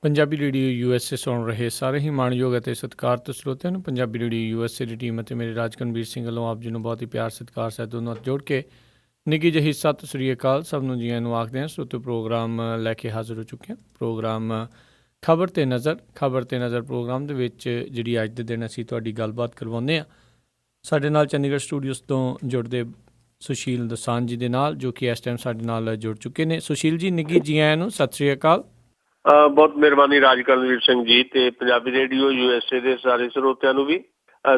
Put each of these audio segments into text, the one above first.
Punjabi radio USA ਸੁਣ ਰਹੇ ਸਾਰੇ ਹੀ ਮਾਣਯੋਗ ਅਤੇ ਸਤਿਕਾਰਤ ਸਰੋਤਿਆਂ ਨੂੰ ਪੰਜਾਬੀ ਰੇਡੀਓ USA ਦੀ ਟੀਮ ਅਤੇ ਮੇਰੇ ਰਾਜਕਨਵੀਰ ਸਿੰਘ ਵੱਲੋਂ ਆਪ ਜੀ ਨੂੰ ਬਹੁਤ ਹੀ ਪਿਆਰ ਸਤਿਕਾਰ ਸਹਿਤ ਦੋਨੋਂ ਹੱਥ ਜੋੜ ਕੇ ਨਿੱਘੀ ਜਿਹੀ ਸਤਿ ਸ੍ਰੀ ਅਕਾਲ। ਸਭ ਨੂੰ ਜੀਆਂ ਨੂੰ ਆਖਦੇ ਹਾਂ। ਸਰੋਤਿਓ ਪ੍ਰੋਗਰਾਮ ਲੈ ਕੇ ਹਾਜ਼ਰ ਹੋ ਚੁੱਕੇ ਹਾਂ। ਪ੍ਰੋਗਰਾਮ ਖਬਰ 'ਤੇ ਨਜ਼ਰ ਪ੍ਰੋਗਰਾਮ ਦੇ ਵਿੱਚ ਜਿਹੜੀ ਅੱਜ ਦੇ ਦਿਨ ਅਸੀਂ ਤੁਹਾਡੀ ਗੱਲਬਾਤ ਕਰਵਾਉਂਦੇ ਹਾਂ ਸਾਡੇ ਨਾਲ ਚੰਡੀਗੜ੍ਹ ਸਟੂਡੀਓਜ਼ ਤੋਂ ਜੁੜਦੇ ਸੁਸ਼ੀਲ ਦੋਸਾਂਝ ਜੀ ਦੇ ਨਾਲ, ਜੋ ਕਿ ਇਸ ਟਾਈਮ ਸਾਡੇ ਨਾਲ ਜੁੜ ਚੁੱਕੇ ਨੇ। ਸੁਸ਼ੀਲ ਜੀ, ਨਿੱਘੀ ਜੀ ਆਇਆਂ ਨੂੰ ਸਤਿ ਸ੍ਰੀ ਅਕਾਲ। ਬਹੁਤ ਮਿਹਰਬਾਨੀ ਰਾਜਕਰਨਵੀਰ ਸਿੰਘ ਜੀ ਤੇ ਪੰਜਾਬੀ ਰੇਡੀਓ USA ਦੇ ਸਾਰੇ ਸਰੋਤਿਆਂ ਨੂੰ ਵੀ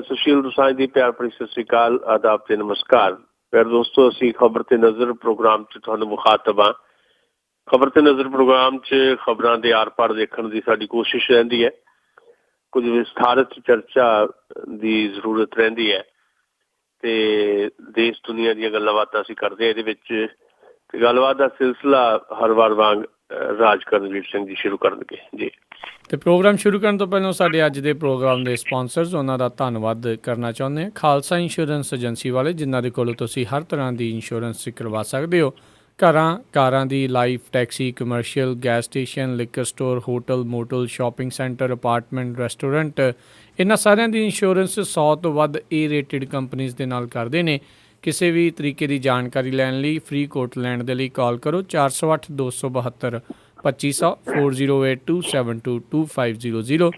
ਸੁਸ਼ੀਲ ਦੋਸਾਂਝ ਦੀ ਪਿਆਰ ਭਰੀ ਸਤਿ ਸ੍ਰੀ ਅਕਾਲ, ਆਦਾਬ ਤੇ ਨਮਸਕਾਰ। ਪਿਆਰ ਦੋਸਤੋ, ਅਸੀਂ ਖਬਰ ਤੇ ਨਜ਼ਰ ਪ੍ਰੋਗਰਾਮ 'ਚ ਤੁਹਾਨੂੰ ਮੁਖਾਤਬ ਹਾਂ। ਖਬਰ ਤੇ ਨਜ਼ਰ ਪ੍ਰੋਗਰਾਮ 'ਚ ਖਬਰਾਂ ਦੇ ਆਰ ਪਾਰ ਦੇਖਣ ਦੀ ਸਾਡੀ ਕੋਸ਼ਿਸ਼ ਰਹਿੰਦੀ ਹੈ। ਕੁਝ ਵਿਸਥਾਰਤ ਚਰਚਾ ਦੀ ਜ਼ਰੂਰਤ ਰਹਿੰਦੀ ਹੈ ਤੇ ਦੇਸ਼ ਦੁਨੀਆ ਦੀਆਂ ਗੱਲਾਂ ਬਾਤਾਂ ਅਸੀਂ ਕਰਦੇ ਹਾਂ ਇਹਦੇ ਵਿੱਚ। ਤੇ ਗੱਲਬਾਤ ਦਾ ਸਿਲਸਿਲਾ ਹਰ ਵਾਰ ਵਾਂਗ ਰਾਜਕਰਨਵੀਰ ਸਿੰਘ ਜੀ ਸ਼ੁਰੂ ਕਰਨਗੇ ਜੀ। ਤੇ ਪ੍ਰੋਗਰਾਮ ਸ਼ੁਰੂ ਕਰਨ ਤੋਂ ਪਹਿਲਾਂ ਸਾਡੇ ਅੱਜ ਦੇ ਪ੍ਰੋਗਰਾਮ ਦੇ ਸਪਾਂਸਰਸ, ਉਹਨਾਂ ਦਾ ਧੰਨਵਾਦ ਕਰਨਾ ਚਾਹੁੰਦੇ ਹਾਂ। ਖਾਲਸਾ ਇੰਸ਼ੋਰੈਂਸ ਏਜੰਸੀ ਵਾਲੇ, ਜਿਨ੍ਹਾਂ ਦੇ ਕੋਲੋਂ ਤੁਸੀਂ ਹਰ ਤਰ੍ਹਾਂ ਦੀ ਇੰਸ਼ੋਰੈਂਸ ਕਰਵਾ ਸਕਦੇ ਹੋ। ਘਰਾਂ, ਕਾਰਾਂ ਦੀ, life, taxi, commercial, gas station, liquor store, hotel, motel, shopping centre, apartment, restaurant, ਇਹਨਾਂ ਸਾਰਿਆਂ ਦੀ ਇੰਸ਼ੋਰੈਂਸ 100 ਤੋਂ ਵੱਧ A-ਰੇਟਡ ਕੰਪਨੀਜ਼ ਦੇ ਨਾਲ ਕਰਦੇ ਨੇ। ਕਿਸੇ ਵੀ ਤਰੀਕੇ ਦੀ ਜਾਣਕਾਰੀ ਲੈਣ ਲਈ, ਫ੍ਰੀ ਕੋਟ ਲੈਣ ਦੇ ਲਈ ਕਾਲ ਕਰੋ 408 272 2500 4082722500।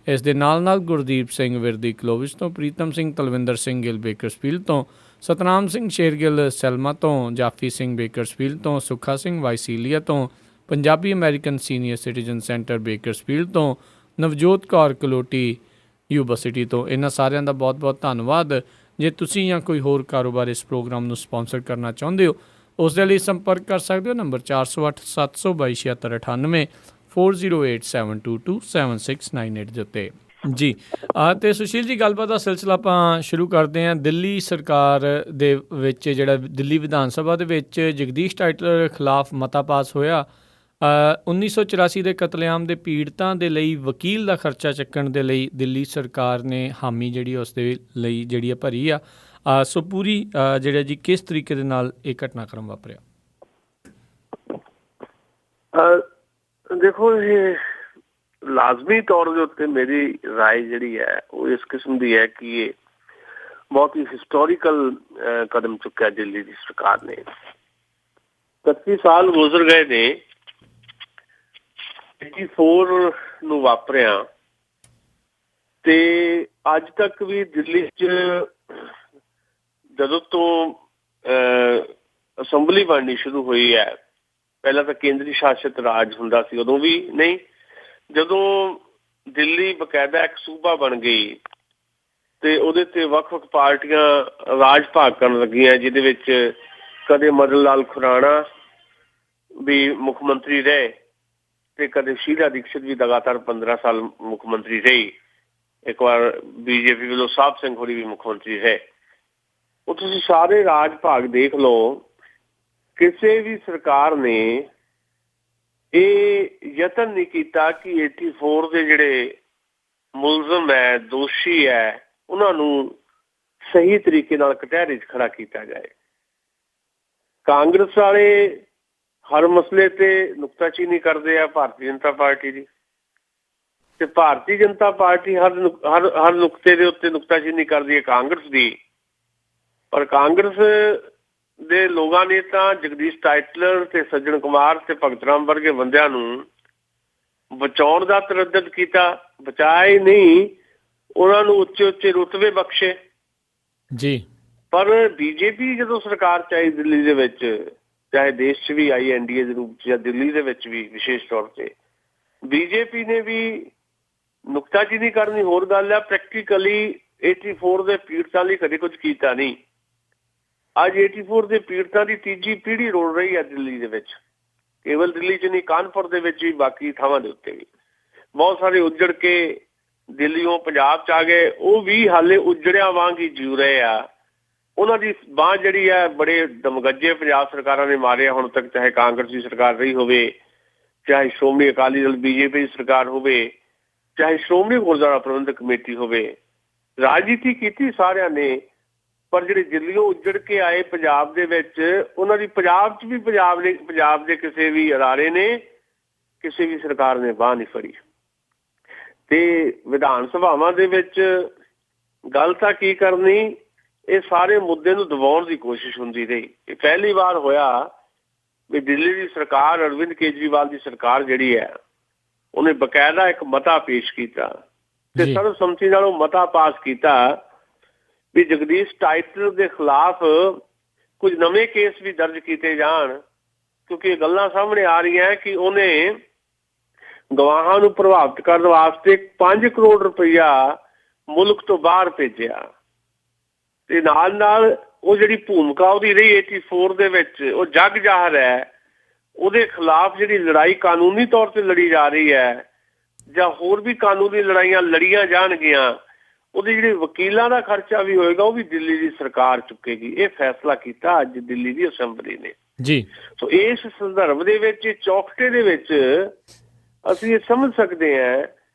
ਇਸ ਦੇ ਨਾਲ ਗੁਰਦੀਪ ਸਿੰਘ ਵਿਰਦੀ ਕਲੋਵਿਸ ਤੋਂ, ਪ੍ਰੀਤਮ ਸਿੰਘ ਤਲਵਿੰਦਰ ਸਿੰਘ ਗਿੱਲ ਬੇਕਰਸਫੀਲਡ ਤੋਂ, ਸਤਨਾਮ ਸਿੰਘ ਸ਼ੇਰਗਿੱਲ ਸੈਲਮਾ ਤੋਂ, ਜਾਫੀ ਸਿੰਘ ਬੇਕਰਸਫੀਲਡ ਤੋਂ, ਸੁੱਖਾ ਸਿੰਘ ਵਾਈਸੀਲੀਆ ਤੋਂ, Punjabi American senior citizen centre Bakersfield ਤੋਂ, ਨਵਜੋਤ ਕੌਰ ਕਲੋਟੀ ਯੂਬਾ ਸਿਟੀ ਤੋਂ। ਇਹਨਾਂ ਸਾਰਿਆਂ ਦਾ ਬਹੁਤ ਬਹੁਤ ਧੰਨਵਾਦ। ਜੇ ਤੁਸੀਂ ਜਾਂ ਕੋਈ ਹੋਰ ਕਾਰੋਬਾਰ ਇਸ ਪ੍ਰੋਗਰਾਮ ਨੂੰ ਸਪਾਂਸਰ ਕਰਨਾ ਚਾਹੁੰਦੇ ਹੋ, ਉਸ ਦੇ ਲਈ ਸੰਪਰਕ ਕਰ ਸਕਦੇ ਹੋ ਨੰਬਰ 408 722 7698 408 722 7698 ਦੇ ਉੱਤੇ ਜੀ। ਅਤੇ ਸੁਸ਼ੀਲ ਜੀ, ਗੱਲਬਾਤ ਦਾ ਸਿਲਸਿਲਾ ਆਪਾਂ ਸ਼ੁਰੂ ਕਰਦੇ ਹਾਂ। ਦਿੱਲੀ ਸਰਕਾਰ ਦੇ ਵਿੱਚ ਜਿਹੜਾ ਦਿੱਲੀ ਵਿਧਾਨ ਸਭਾ ਦੇ ਵਿੱਚ ਜਗਦੀਸ਼ ਟਾਈਟਲਰ ਖਿਲਾਫ ਮਤਾ ਪਾਸ ਹੋਇਆ। 1984 ਦੇ ਕਤਲੇਆਮ ਦੇ ਪੀੜਤਾਂ ਦੇ ਲਈ ਵਕੀਲ ਦਾ ਖਰਚਾ ਚੱਕਣ ਦੇ ਲਈ ਦਿੱਲੀ ਸਰਕਾਰ ਨੇ ਹਾਮੀ ਜਿਹੜੀ ਉਸ ਦੇ ਲਈ ਜਿਹੜੀ ਆ ਭਰੀ ਆ। ਸੋ ਪੂਰੀ ਜਿਹੜਾ ਜੀ ਕਿਸ ਤਰੀਕੇ ਦੇ ਨਾਲ ਇਹ ਘਟਨਾਕ੍ਰਮ ਵਾਪਰਿਆ? ਦੇਖੋ, ਇਹ ਲਾਜ਼ਮੀ ਤੌਰ ਦੇ ਉੱਤੇ ਮੇਰੀ ਰਾਏ ਜਿਹੜੀ ਹੈ ਉਹ ਇਸ ਕਿਸਮ ਦੀ ਹੈ ਕਿ ਇਹ ਬਹੁਤ ਹੀ ਹਿਸਟੋਰੀਕਲ ਕਦਮ ਚੁੱਕਿਆ ਦਿੱਲੀ ਦੀ ਸਰਕਾਰ ਨੇ। 31 ਸਾਲ ਗੁਜ਼ਰ ਗਏ ਨੇ 84 ਨੂੰ ਵਾਪਰਿਆ ਤੇ ਅੱਜ ਤੱਕ ਵੀ ਦਿੱਲੀ 'ਚ ਜਦੋਂ ਤੋਂ ਅਸੈਂਬਲੀ ਬਣਨੀ ਸ਼ੁਰੂ ਹੋਈ ਹੈ, ਪਹਿਲਾਂ ਤਾਂ ਕੇਂਦਰੀ ਸ਼ਾਸਿਤ ਰਾਜ ਹੁੰਦਾ ਸੀ, ਉਦੋਂ ਵੀ ਨਹੀਂ। ਜਦੋਂ ਦਿੱਲੀ ਬਕਾਇਦਾ ਇੱਕ ਸੂਬਾ ਬਣ ਗਈ ਤੇ ਉਹਦੇ ਤੇ ਵੱਖ-ਵੱਖ ਪਾਰਟੀਆਂ ਰਾਜ ਭਾਗ ਕਰਨ ਲੱਗੀਆਂ, ਜਿਹਦੇ ਵਿੱਚ ਕਦੇ ਮਦਨ ਲਾਲ ਖੁਰਾਣਾ ਵੀ ਮੁੱਖ ਮੰਤਰੀ ਰਹੇ ਤੇ ਕਦੇ ਸ਼ੀਲਾ ਦੀਕਸ਼ਿਤ ਵੀ ਲਗਾਤਾਰ 15 ਸਾਲ ਮੁੱਖ ਮੰਤਰੀ ਰਹੀ। ਇੱਕ ਵਾਰ BJP ਵੱਲੋਂ ਸਾਹਿਬ ਸਿੰਘ ਹੋਰੀ ਵੀ ਮੁੱਖ ਮੰਤਰੀ ਰਹੇ। ਉਹ ਤੁਸੀਂ ਸਾਰੇ ਰਾਜ ਭਾਗ ਦੇਖ ਲਓ, ਕਿਸੇ ਵੀ ਸਰਕਾਰ ਨੇ ਇਹ ਯਤਨ ਨਹੀਂ ਕੀਤਾ ਕਿ 84 ਦੇ ਜਿਹੜੇ ਮੁਲਜ਼ਮ ਹੈ, ਦੋਸ਼ੀ ਹੈ, ਉਹਨਾਂ ਨੂੰ ਸਹੀ ਤਰੀਕੇ ਨਾਲ ਕਟਹਿਰੇ 'ਚ ਖੜਾ ਕੀਤਾ ਜਾਏ। ਕਾਂਗਰਸ ਵਾਲੇ ਹਰ ਮਸਲੇ ਤੇ ਨੁਕਤਾਚੀਨੀ ਕਰਦੇ ਆ ਭਾਰਤੀ ਜਨਤਾ ਪਾਰਟੀ ਦੀ, ਤੇ ਭਾਰਤੀ ਜਨਤਾ ਪਾਰਟੀ ਹਰ ਨੁਕਤੇ ਦੇ ਉੱਤੇ ਨੁਕਤਾਚੀਨੀ ਕਰਦੀ ਹੈ ਕਾਂਗਰਸ ਦੀ। ਪਰ ਕਾਂਗਰਸ ਦੇ ਲੋਕਾਂ ਨੇ ਤਾਂ ਜਗਦੀਸ਼ ਟਾਈਟਲਰ ਤੇ ਸੱਜਣ ਕੁਮਾਰ ਤੇ ਭਗਤ ਰਾਮ ਵਰਗੇ ਬੰਦਿਆਂ ਨੂੰ ਬਚਾਉਣ ਦਾ ਤਰੱਦਦ ਕੀਤਾ, ਬਚਾਇਆ ਹੀ ਨਹੀਂ, ਉਹਨਾਂ ਨੂੰ ਉੱਚੇ ਉੱਚੇ ਰੁਤਬੇ ਬਖਸ਼ੇ ਜੀ। ਪਰ BJP ਜਦੋਂ ਸਰਕਾਰ 'ਚ ਆਈ ਦਿੱਲੀ ਦੇ ਵਿੱਚ, ਚਾਹੇ ਦੇਸ਼ 'ਚ ਵੀ ਆਈ NDA ਦੇ ਰੂਪ 'ਚ ਜਾਂ ਦਿੱਲੀ ਦੇ ਵਿੱਚ ਵੀ ਵਿਸ਼ੇਸ਼ ਤੌਰ ਤੇ, BJP ਨੇ ਵੀ ਨੁਕਤਾਚੀਨੀ ਕਰਨੀ ਹੋਰ ਗੱਲ ਹੈ, ਪ੍ਰੈਕਟੀਕਲੀ 84 ਦੇ ਪੀੜਤਾਂ ਲਈ ਕਦੇ ਕੁਝ ਕੀਤਾ ਨਹੀਂ। ਅੱਜ 84 ਦੇ ਪੀੜਤਾਂ ਦੀ ਤੀਜੀ ਪੀੜ੍ਹੀ ਰੋਲ ਰਹੀ ਹੈ ਦਿੱਲੀ ਦੇ ਵਿੱਚ। ਕੇਵਲ ਦਿੱਲੀ 'ਚ ਨਹੀਂ, ਕਾਨਪੁਰ ਦੇ ਵਿੱਚ ਵੀ, ਬਾਕੀ ਥਾਵਾਂ ਦੇ ਉੱਤੇ ਵੀ। ਬਹੁਤ ਸਾਰੇ ਉੱਜੜ ਕੇ ਦਿੱਲੀੋਂ ਪੰਜਾਬ 'ਚ ਆ ਗਏ, ਉਹ ਵੀ ਹਾਲੇ ਉੱਜੜਿਆਂ ਵਾਂਗ ਹੀ ਜਿਉ ਰਹੇ ਆ। ਉਹਨਾਂ ਦੀ ਬਾਂਹ ਜਿਹੜੀ ਹੈ ਬੜੇ ਦਮਗੱਜੇ ਪੰਜਾਬ ਸਰਕਾਰਾਂ ਨੇ ਮਾਰਿਆ ਹੁਣ ਤੱਕ, ਚਾਹੇ ਕਾਂਗਰਸ ਦੀ ਸਰਕਾਰ ਰਹੀ ਹੋਵੇ, ਚਾਹੇ ਸ਼੍ਰੋਮਣੀ ਅਕਾਲੀ ਦਲ BJP ਦੀ ਸਰਕਾਰ ਹੋਵੇ, ਚਾਹੇ ਸ਼੍ਰੋਮਣੀ ਗੁਰਦੁਆਰਾ ਪ੍ਰਬੰਧਕ ਕਮੇਟੀ ਹੋਵੇ। ਰਾਜਨੀਤੀ ਕੀਤੀ ਸਾਰਿਆਂ ਨੇ, ਪਰ ਜਿਹੜੇ ਦਿੱਲੀੋਂ ਉੱਜੜ ਕੇ ਆਏ ਪੰਜਾਬ ਦੇ ਵਿੱਚ, ਉਹਨਾਂ ਦੀ ਪੰਜਾਬ 'ਚ ਵੀ ਪੰਜਾਬ ਦੇ ਕਿਸੇ ਵੀ ਅਦਾਰੇ ਨੇ, ਕਿਸੇ ਵੀ ਸਰਕਾਰ ਨੇ ਬਾਂਹ ਨਹੀਂ ਫੜੀ। ਤੇ ਵਿਧਾਨ ਸਭਾਵਾਂ ਦੇ ਵਿੱਚ ਗੱਲ ਤਾਂ ਕੀ ਕਰਨੀ, ਇਹ ਸਾਰੇ ਮੁੱਦੇ ਨੂੰ ਦਬਾਉਣ ਦੀ ਕੋਸ਼ਿਸ਼ ਹੁੰਦੀ ਰਹੀ। ਇਹ ਪਹਿਲੀ ਵਾਰ ਹੋਇਆ ਵੀ ਦਿੱਲੀ ਦੀ ਸਰਕਾਰ, ਅਰਵਿੰਦ ਕੇਜਰੀਵਾਲ ਦੀ ਸਰਕਾਰ ਜਿਹੜੀ ਹੈ, ਉਹਨੇ ਬਕਾਇਦਾ ਇੱਕ ਮਤਾ ਪੇਸ਼ ਕੀਤਾ ਤੇ ਸਰਬਸੰਮਤੀ ਨਾਲ ਉਹ ਮਤਾ ਪਾਸ ਕੀਤਾ ਵੀ ਜਗਦੀਸ਼ ਟਾਈਟਲਰ ਦੇ ਖਿਲਾਫ ਕੁਝ ਨਵੇਂ ਕੇਸ ਵੀ ਦਰਜ ਕੀਤੇ ਜਾਣ, ਕਿਉਂਕਿ ਇਹ ਗੱਲਾਂ ਸਾਹਮਣੇ ਆ ਰਹੀਆਂ ਕਿ ਉਹਨੇ ਗਵਾਹਾਂ ਨੂੰ ਪ੍ਰਭਾਵਿਤ ਕਰਨ ਵਾਸਤੇ 5 ਕਰੋੜ ਰੁਪਈਆ ਮੁਲਕ ਤੋਂ ਬਾਹਰ ਭੇਜਿਆ ਤੇ ਨਾਲ ਉਹ ਜਿਹੜੀ ਭੂਮਿਕਾ ਉਹਦੀ ਰਹੀ 84 ਦੇ ਵਿੱਚ, ਉਹ ਜੱਗ ਜ਼ਾਹਰ ਹੈ ਉਹਦੇ ਖਿਲਾਫ ਜਿਹੜੀ ਲੜਾਈ ਕਾਨੂੰਨੀ ਤੌਰ ਤੇ ਲੜੀ ਜਾ ਰਹੀ ਹੈ ਜਾਂ ਹੋਰ ਵੀ ਕਾਨੂੰਨੀ ਲੜਾਈਆਂ ਲੜੀਆਂ ਜਾਣਗੀਆਂ, ਉਹਦੇ ਜਿਹੜੇ ਵਕੀਲਾਂ ਦਾ ਖਰਚਾ ਵੀ ਹੋਏਗਾ ਉਹ ਵੀ ਦਿੱਲੀ ਦੀ ਸਰਕਾਰ ਚੁੱਕੇਗੀ। ਇਹ ਫੈਸਲਾ ਕੀਤਾ ਅੱਜ ਦਿੱਲੀ ਦੀ ਅਸੈਂਬਲੀ ਨੇ ਜੀ। ਸੋ ਇਸ ਸੰਦਰਭ ਦੇ ਵਿੱਚ, ਚੌਕਟੇ ਦੇ ਵਿੱਚ ਅਸੀਂ ਇਹ ਸਮਝ ਸਕਦੇ ਹਾਂ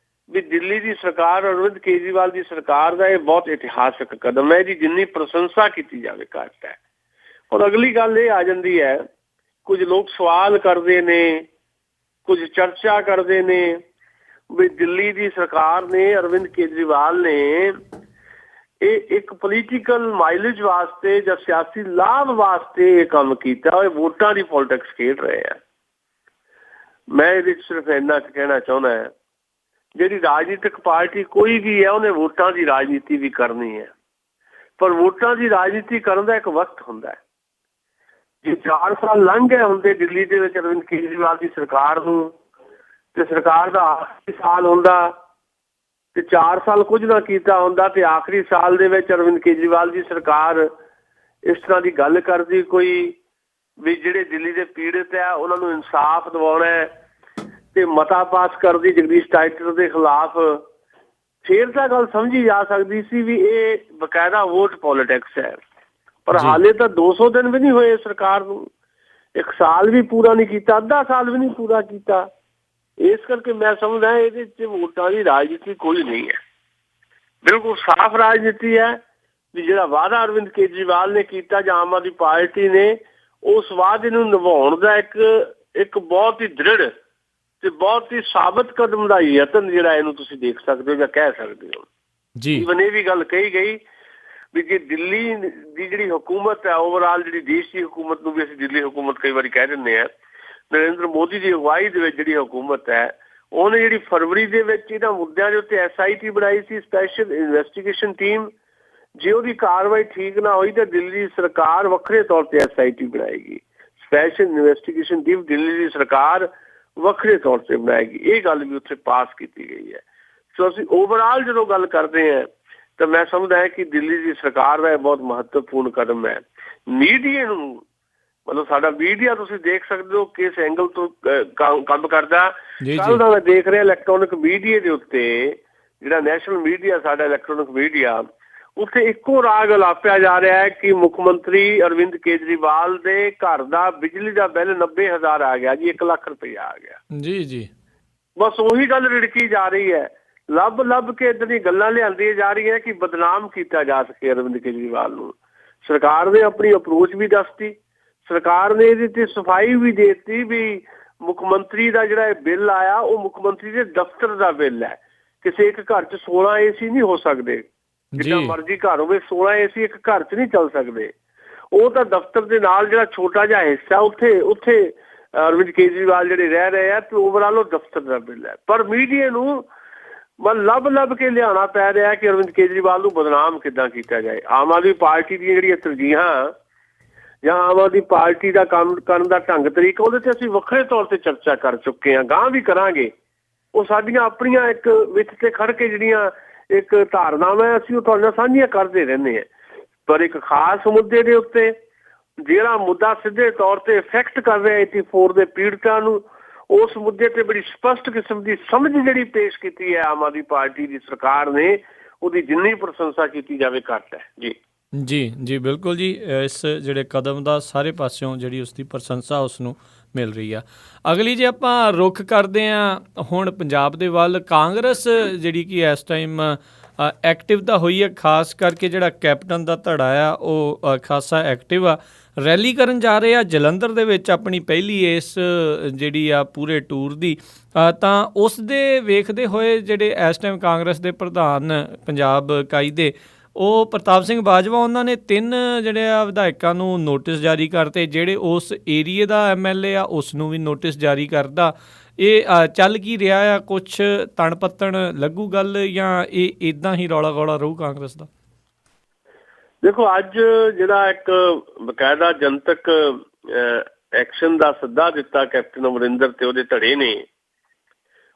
ਵੀ ਦਿੱਲੀ ਦੀ ਸਰਕਾਰ, ਅਰਵਿੰਦ ਕੇਜਰੀਵਾਲ ਦੀ ਸਰਕਾਰ ਦਾ ਇਹ ਬਹੁਤ ਇਤਿਹਾਸਕ ਕਦਮ ਹੈ ਜੀ। ਜਿੰਨੀ ਪ੍ਰਸ਼ੰਸਾ ਕੀਤੀ ਜਾਵੇ ਘੱਟ ਹੈ। ਹੁਣ ਅਗਲੀ ਗੱਲ ਇਹ ਆ ਜਾਂਦੀ ਹੈ, ਕੁਝ ਲੋਕ ਸਵਾਲ ਕਰਦੇ ਨੇ, ਕੁਝ ਚਰਚਾ ਕਰਦੇ ਨੇ ਵੀ ਦਿੱਲੀ ਦੀ ਸਰਕਾਰ ਨੇ, ਅਰਵਿੰਦ ਕੇਜਰੀਵਾਲ ਨੇ ਇਹ ਇੱਕ ਪੋਲੀਟੀਕਲ ਮਾਈਲੇਜ ਵਾਸਤੇ ਜਾਂ ਸਿਆਸੀ ਲਾਭ ਵਾਸਤੇ ਇਹ ਕੰਮ ਕੀਤਾ, ਇਹ ਵੋਟਾਂ ਦੀ ਪੋਲਿਟਿਕਸ ਖੇਡ ਰਹੇ ਆ। ਮੈਂ ਇਹਦੇ ਵਿੱਚ ਸਿਰਫ ਇੰਨਾ ਕਹਿਣਾ ਚਾਹੁੰਦਾ ਹੈ, ਜਿਹੜੀ ਰਾਜਨੀਤਿਕ ਪਾਰਟੀ ਕੋਈ ਵੀ ਹੈ ਉਹਨੇ ਵੋਟਾਂ ਦੀ ਰਾਜਨੀਤੀ ਵੀ ਕਰਨੀ ਹੈ, ਪਰ ਵੋਟਾਂ ਦੀ ਰਾਜਨੀਤੀ ਕਰਨ ਦਾ ਇੱਕ ਵਕਤ ਹੁੰਦਾ ਹੈ। ਜੇ 4 ਸਾਲ ਲੰਘ ਗਏ ਹੁੰਦੇ ਦਿੱਲੀ ਦੇ ਵਿੱਚ ਅਰਵਿੰਦ ਕੇਜਰੀਵਾਲ ਦੀ ਸਰਕਾਰ ਨੂੰ, ਤੇ ਸਰਕਾਰ ਦਾ ਆਖਰੀ ਸਾਲ ਹੁੰਦਾ ਤੇ 4 ਸਾਲ ਕੁਝ ਨਾ ਕੀਤਾ ਹੁੰਦਾ ਤੇ ਆਖਰੀ ਸਾਲ ਦੇ ਵਿੱਚ ਅਰਵਿੰਦ ਕੇਜਰੀਵਾਲ ਦੀ ਸਰਕਾਰ ਇਸ ਤਰ੍ਹਾਂ ਦੀ ਗੱਲ ਕਰਦੀ ਕੋਈ ਵੀ ਜਿਹੜੇ ਦਿੱਲੀ ਦੇ ਪੀੜਤ ਹੈ ਉਹਨਾਂ ਨੂੰ ਇਨਸਾਫ ਦਿਵਾਉਣਾ ਤੇ ਮਤਾ ਪਾਸ ਕਰਦੀ ਜਗਦੀਸ਼ ਟਾਈਟਲਰ ਦੇ ਖਿਲਾਫ, ਫੇਰ ਤਾਂ ਗੱਲ ਸਮਝੀ ਜਾ ਸਕਦੀ ਸੀ ਵੀ ਇਹ ਬਕਾਇਦਾ ਵੋਟ ਪੋਲਿਟਿਕਸ ਹੈ। ਪਰ ਹਾਲੇ ਤਾਂ 200 ਦਿਨ ਵੀ ਨਹੀਂ ਹੋਏ ਸਰਕਾਰ ਨੂੰ, 1 ਸਾਲ ਵੀ ਪੂਰਾ ਨਹੀਂ ਕੀਤਾ, ਅੱਧਾ ਸਾਲ ਵੀ ਨਹੀਂ ਪੂਰਾ ਕੀਤਾ। ਇਸ ਕਰਕੇ ਮੈਂ ਸਮਝਦਾ ਇਹਦੇ 'ਚ ਵੋਟਾਂ ਦੀ ਰਾਜਨੀਤੀ ਕੋਈ ਨਹੀਂ ਹੈ, ਬਿਲਕੁਲ ਸਾਫ਼ ਰਾਜਨੀਤੀ ਹੈ ਵੀ ਜਿਹੜਾ ਵਾਅਦਾ ਅਰਵਿੰਦ ਕੇਜਰੀਵਾਲ ਨੇ ਕੀਤਾ ਜਾਂ ਆਮ ਆਦਮੀ ਪਾਰਟੀ ਨੇ, ਉਸ ਵਾਅਦੇ ਨੂੰ ਨਿਭਾਉਣ ਦਾ ਇੱਕ ਬਹੁਤ ਹੀ ਦ੍ਰਿੜ ਤੇ ਬਹੁਤ ਹੀ ਸਾਬਤ ਕਦਮ ਦਾ ਯਤਨ ਜਿਹੜਾ ਇਹਨੂੰ ਤੁਸੀਂ ਦੇਖ ਸਕਦੇ ਹੋ ਜਾਂ ਕਹਿ ਸਕਦੇ ਹੋ ਜੀ। ਈਵਨ ਇਹ ਵੀ ਗੱਲ ਕਹੀ ਗਈ ਵੀ ਜੇ ਦਿੱਲੀ ਦੀ ਜਿਹੜੀ ਹੁਕੂਮਤ ਹੈ, ਓਵਰਆਲ ਜਿਹੜੀ ਦੇਸ਼ ਦੀ ਹੁਕੂਮਤ ਨੂੰ ਵੀ ਅਸੀਂ ਦਿੱਲੀ ਹੁਕੂਮਤ ਕਈ ਵਾਰੀ ਕਹਿ ਦਿੰਦੇ ਹਾਂ, ਨਰਿੰਦਰ ਮੋਦੀ ਦੀ ਅਗਵਾਈ ਦੇ ਵਿੱਚ ਜਿਹੜੀ ਹੁਕੂਮਤ ਹੈ, ਉਹਨੇ ਜਿਹੜੀ ਫਰਵਰੀ ਦੇ ਵਿੱਚ ਇਹਨਾਂ ਮੁੱਦਿਆਂ ਦੇ ਉੱਤੇ SIT ਬਣਾਈ ਸੀ, ਸਪੈਸ਼ਲ ਇਨਵੈਸਟੀਗੇਸ਼ਨ ਟੀਮ। ਜੇ ਉਹਦੀ ਕਾਰਵਾਈ ਠੀਕ ਨਾ ਹੋਈ ਤਾਂ ਦਿੱਲੀ ਸਰਕਾਰ ਵੱਖਰੇ ਤੌਰ ਤੇ SIT ਬਣਾਏਗੀ, ਸਪੈਸ਼ਲ ਇਨਵੈਸਟੀਗੇਸ਼ਨ ਟੀਮ ਦਿੱਲੀ ਦੀ ਸਰਕਾਰ ਵੱਖਰੇ ਤੌਰ ਤੇ ਬਣਾਏਗੀ। ਇਹ ਗੱਲ ਵੀ ਉੱਥੇ ਪਾਸ ਕੀਤੀ ਗਈ ਹੈ। ਸੋ ਅਸੀਂ ਓਵਰਆਲ ਜਦੋਂ ਗੱਲ ਕਰਦੇ ਹਾਂ ਤਾਂ ਮੈਂ ਸਮਝਦਾ ਹੈ ਕਿ ਦਿੱਲੀ ਦੀ ਸਰਕਾਰ ਦਾ ਇਹ ਬਹੁਤ ਮਹੱਤਵਪੂਰਨ ਕਦਮ ਹੈ। ਮੀਡੀਆ ਨੂੰ, ਮਤਲਬ ਸਾਡਾ ਮੀਡੀਆ ਤੁਸੀਂ ਦੇਖ ਸਕਦੇ ਹੋ ਕਿਸ ਐਂਗਲ ਤੋਂ ਕੰਮ ਕਰਦਾ। ਕੱਲ੍ਹ ਦਾ ਮੈਂ ਦੇਖ ਰਿਹਾ ਇਲੈਕਟ੍ਰੋਨਿਕ ਮੀਡੀਆ ਦੇ ਉੱਤੇ, ਜਿਹੜਾ ਨੈਸ਼ਨਲ ਮੀਡੀਆ ਸਾਡਾ ਇਲੈਕਟ੍ਰੋਨਿਕ ਮੀਡੀਆ, ਉੱਥੇ ਇੱਕੋ ਰਾਗ ਅਲਾਪਿਆ ਜਾ ਰਿਹਾ ਹੈ ਕਿ ਮੁੱਖ ਮੰਤਰੀ ਅਰਵਿੰਦ ਕੇਜਰੀਵਾਲ ਦੇ ਘਰ ਦਾ ਬਿਜਲੀ ਦਾ ਬਿੱਲ 90,000 ਆ ਗਿਆ ਜੀ, 1 ਲੱਖ ਰੁਪਇਆ ਆ ਗਿਆ ਜੀ। ਬਸ ਉਹੀ ਗੱਲ ਰਿੜਕੀ ਜਾ ਰਹੀ ਹੈ, ਲੱਭ ਕੇ ਇੱਦਾਂ ਦੀਆਂ ਗੱਲਾਂ ਲਿਆਂਦੀਆਂ ਜਾ ਰਹੀਆਂ ਕਿ ਬਦਨਾਮ ਕੀਤਾ ਜਾ ਸਕੇ ਅਰਵਿੰਦ ਕੇਜਰੀਵਾਲ ਨੂੰ। ਸਰਕਾਰ ਨੇ ਆਪਣੀ ਅਪਰੋਚ ਵੀ ਦੱਸਤੀ, ਸਰਕਾਰ ਨੇ ਇਹਦੇ ਤੇ ਸਫਾਈ ਵੀ ਦੇ ਦਿੱਤੀ ਵੀ ਮੁੱਖ ਮੰਤਰੀ ਦਾ ਜਿਹੜਾ ਇਹ ਬਿੱਲ ਆਇਆ ਉਹ ਮੁੱਖ ਮੰਤਰੀ ਦੇ ਦਫ਼ਤਰ ਦਾ ਬਿੱਲ ਹੈ। ਕਿਸੇ ਇੱਕ ਘਰ 'ਚ 16 AC ਨਹੀਂ ਹੋ ਸਕਦੇ, ਜਿੱਦਾਂ ਮਰਜ਼ੀ ਘਰ ਹੋਵੇ 16 AC ਇੱਕ ਘਰ 'ਚ ਨਹੀਂ ਚੱਲ ਸਕਦੇ। ਉਹ ਤਾਂ ਦਫ਼ਤਰ ਦੇ ਨਾਲ ਜਿਹੜਾ ਛੋਟਾ ਜਿਹਾ ਹਿੱਸਾ ਉੱਥੇ ਅਰਵਿੰਦ ਕੇਜਰੀਵਾਲ ਜਿਹੜੇ ਰਹਿ ਰਹੇ ਆ ਤੇ ਓਵਰਆਲ ਉਹ ਦਫ਼ਤਰ ਦਾ ਬਿੱਲ ਹੈ। ਪਰ ਮੀਡੀਆ ਨੂੰ ਲੱਭ ਕੇ ਲਿਆਉਣਾ ਪੈ ਰਿਹਾ ਕਿ ਅਰਵਿੰਦ ਕੇਜਰੀਵਾਲ ਨੂੰ ਬਦਨਾਮ ਕਿੱਦਾਂ ਕੀਤਾ ਜਾਏ। ਆਮ ਆਦਮੀ ਪਾਰਟੀ ਦੀਆਂ ਜਿਹੜੀਆਂ ਤਰਜੀਹਾਂ ਜਾਂ ਆਮ ਆਦਮੀ ਪਾਰਟੀ ਦਾ ਕੰਮ ਕਰਨ ਦਾ ਢੰਗ ਤਰੀਕਾ, ਉਹਦੇ ਤੇ ਅਸੀਂ ਵੱਖਰੇ ਤੌਰ ਤੇ ਚਰਚਾ ਕਰ ਚੁੱਕੇ ਹਾਂ, ਗਾਂਹ ਵੀ ਕਰਾਂਗੇ। ਉਹ ਸਾਡੀਆਂ ਆਪਣੀਆਂ ਇੱਕ ਵਿੱਚ ਤੇ ਖੜ ਕੇ ਜਿਹੜੀਆਂ ਇੱਕ ਧਾਰਨਾਵਾਂ ਅਸੀਂ ਉਹ ਤੁਹਾਡੇ ਨਾਲ ਸਾਂਝੀਆਂ ਕਰਦੇ ਰਹਿੰਦੇ ਹਾਂ। ਪਰ ਇੱਕ ਖਾਸ ਮੁੱਦੇ ਦੇ ਉੱਤੇ ਜਿਹੜਾ ਮੁੱਦਾ ਸਿੱਧੇ ਤੌਰ ਤੇ ਇਫੈਕਟ ਕਰ ਰਿਹਾ 84 ਦੇ ਪੀੜਤਾਂ ਨੂੰ, ਉਸ ਮੁੱਦੇ ਤੇ ਬੜੀ ਸਪਸ਼ਟ ਕਿਸਮ ਦੀ ਸਮਝ ਜਿਹੜੀ ਪੇਸ਼ ਕੀਤੀ ਹੈ ਆਮ ਆਦਮੀ ਪਾਰਟੀ ਦੀ ਸਰਕਾਰ ਨੇ, ਉਹਦੀ ਜਿੰਨੀ ਪ੍ਰਸ਼ੰਸਾ ਕੀਤੀ ਜਾਵੇ ਘੱਟ ਹੈ ਜੀ। ਬਿਲਕੁਲ ਜੀ। ਇਸ ਜਿਹੜੇ ਕਦਮ ਦਾ ਸਾਰੇ ਪਾਸਿਓਂ ਜਿਹੜੀ ਉਸਦੀ ਪ੍ਰਸ਼ੰਸਾ ਉਸ ਨੂੰ ਮਿਲ ਰਹੀ ਆ। ਅਗਲੀ ਜੇ ਆਪਾਂ ਰੁੱਖ ਕਰਦੇ ਹਾਂ ਹੁਣ ਪੰਜਾਬ ਦੇ ਵੱਲ, ਕਾਂਗਰਸ ਜਿਹੜੀ ਕਿ ਇਸ ਟਾਈਮ ਐਕਟਿਵ ਤਾਂ ਹੋਈ ਹੈ, ਖਾਸ ਕਰਕੇ ਜਿਹੜਾ ਕੈਪਟਨ ਦਾ ਧੜਾ ਆ ਉਹ ਖਾਸਾ ਐਕਟਿਵ ਆ। ਰੈਲੀ ਕਰਨ ਜਾ ਰਹੇ ਆ ਜਲੰਧਰ ਦੇ ਵਿੱਚ ਆਪਣੀ ਪਹਿਲੀ ਇਸ ਜਿਹੜੀ ਆ ਪੂਰੇ ਟੂਰ ਦੀ, ਤਾਂ ਉਸ ਦੇ ਵੇਖਦੇ ਹੋਏ ਜਿਹੜੇ ਇਸ ਟਾਈਮ ਕਾਂਗਰਸ ਦੇ ਪ੍ਰਧਾਨ ਪੰਜਾਬ ਇਕਾਈ ਦੇ ਉਹ ਪ੍ਰਤਾਪ ਸਿੰਘ ਬਾਜਵਾ, ਉਹਨਾਂ ਨੇ 3 ਜਿਹੜੇ ਆ ਵਿਧਾਇਕਾਂ ਨੂੰ ਨੋਟਿਸ ਜਾਰੀ ਕਰਤੇ। ਜਿਹੜੇ ਉਸ ਏਰੀਏ ਦਾ MLA ਆ ਉਸ ਨੂੰ ਵੀ ਨੋਟਿਸ ਜਾਰੀ ਕਰਦਾ। ਇਹ ਚੱਲ ਕੀ ਰਿਹਾ ਆ, ਕੁਛ ਤਣ ਪੱਤਣ ਲੱਗੂ ਗੱਲ, ਜਾਂ ਇਹ ਇੱਦਾਂ ਹੀ ਰੌਲਾ ਗੌਲਾ ਰਹੂ ਕਾਂਗਰਸ ਦਾ? ਦੇਖੋ, ਅੱਜ ਜਿਹੜਾ ਇੱਕ ਬਕਾਇਦਾ ਜਨਤਕ ਐਕਸ਼ਨ ਦਾ ਸੱਦਾ ਦਿੱਤਾ ਕੈਪਟਨ ਅਮਰਿੰਦਰ ਤੇ ਉਹਦੇ ਧੜੇ ਨੇ,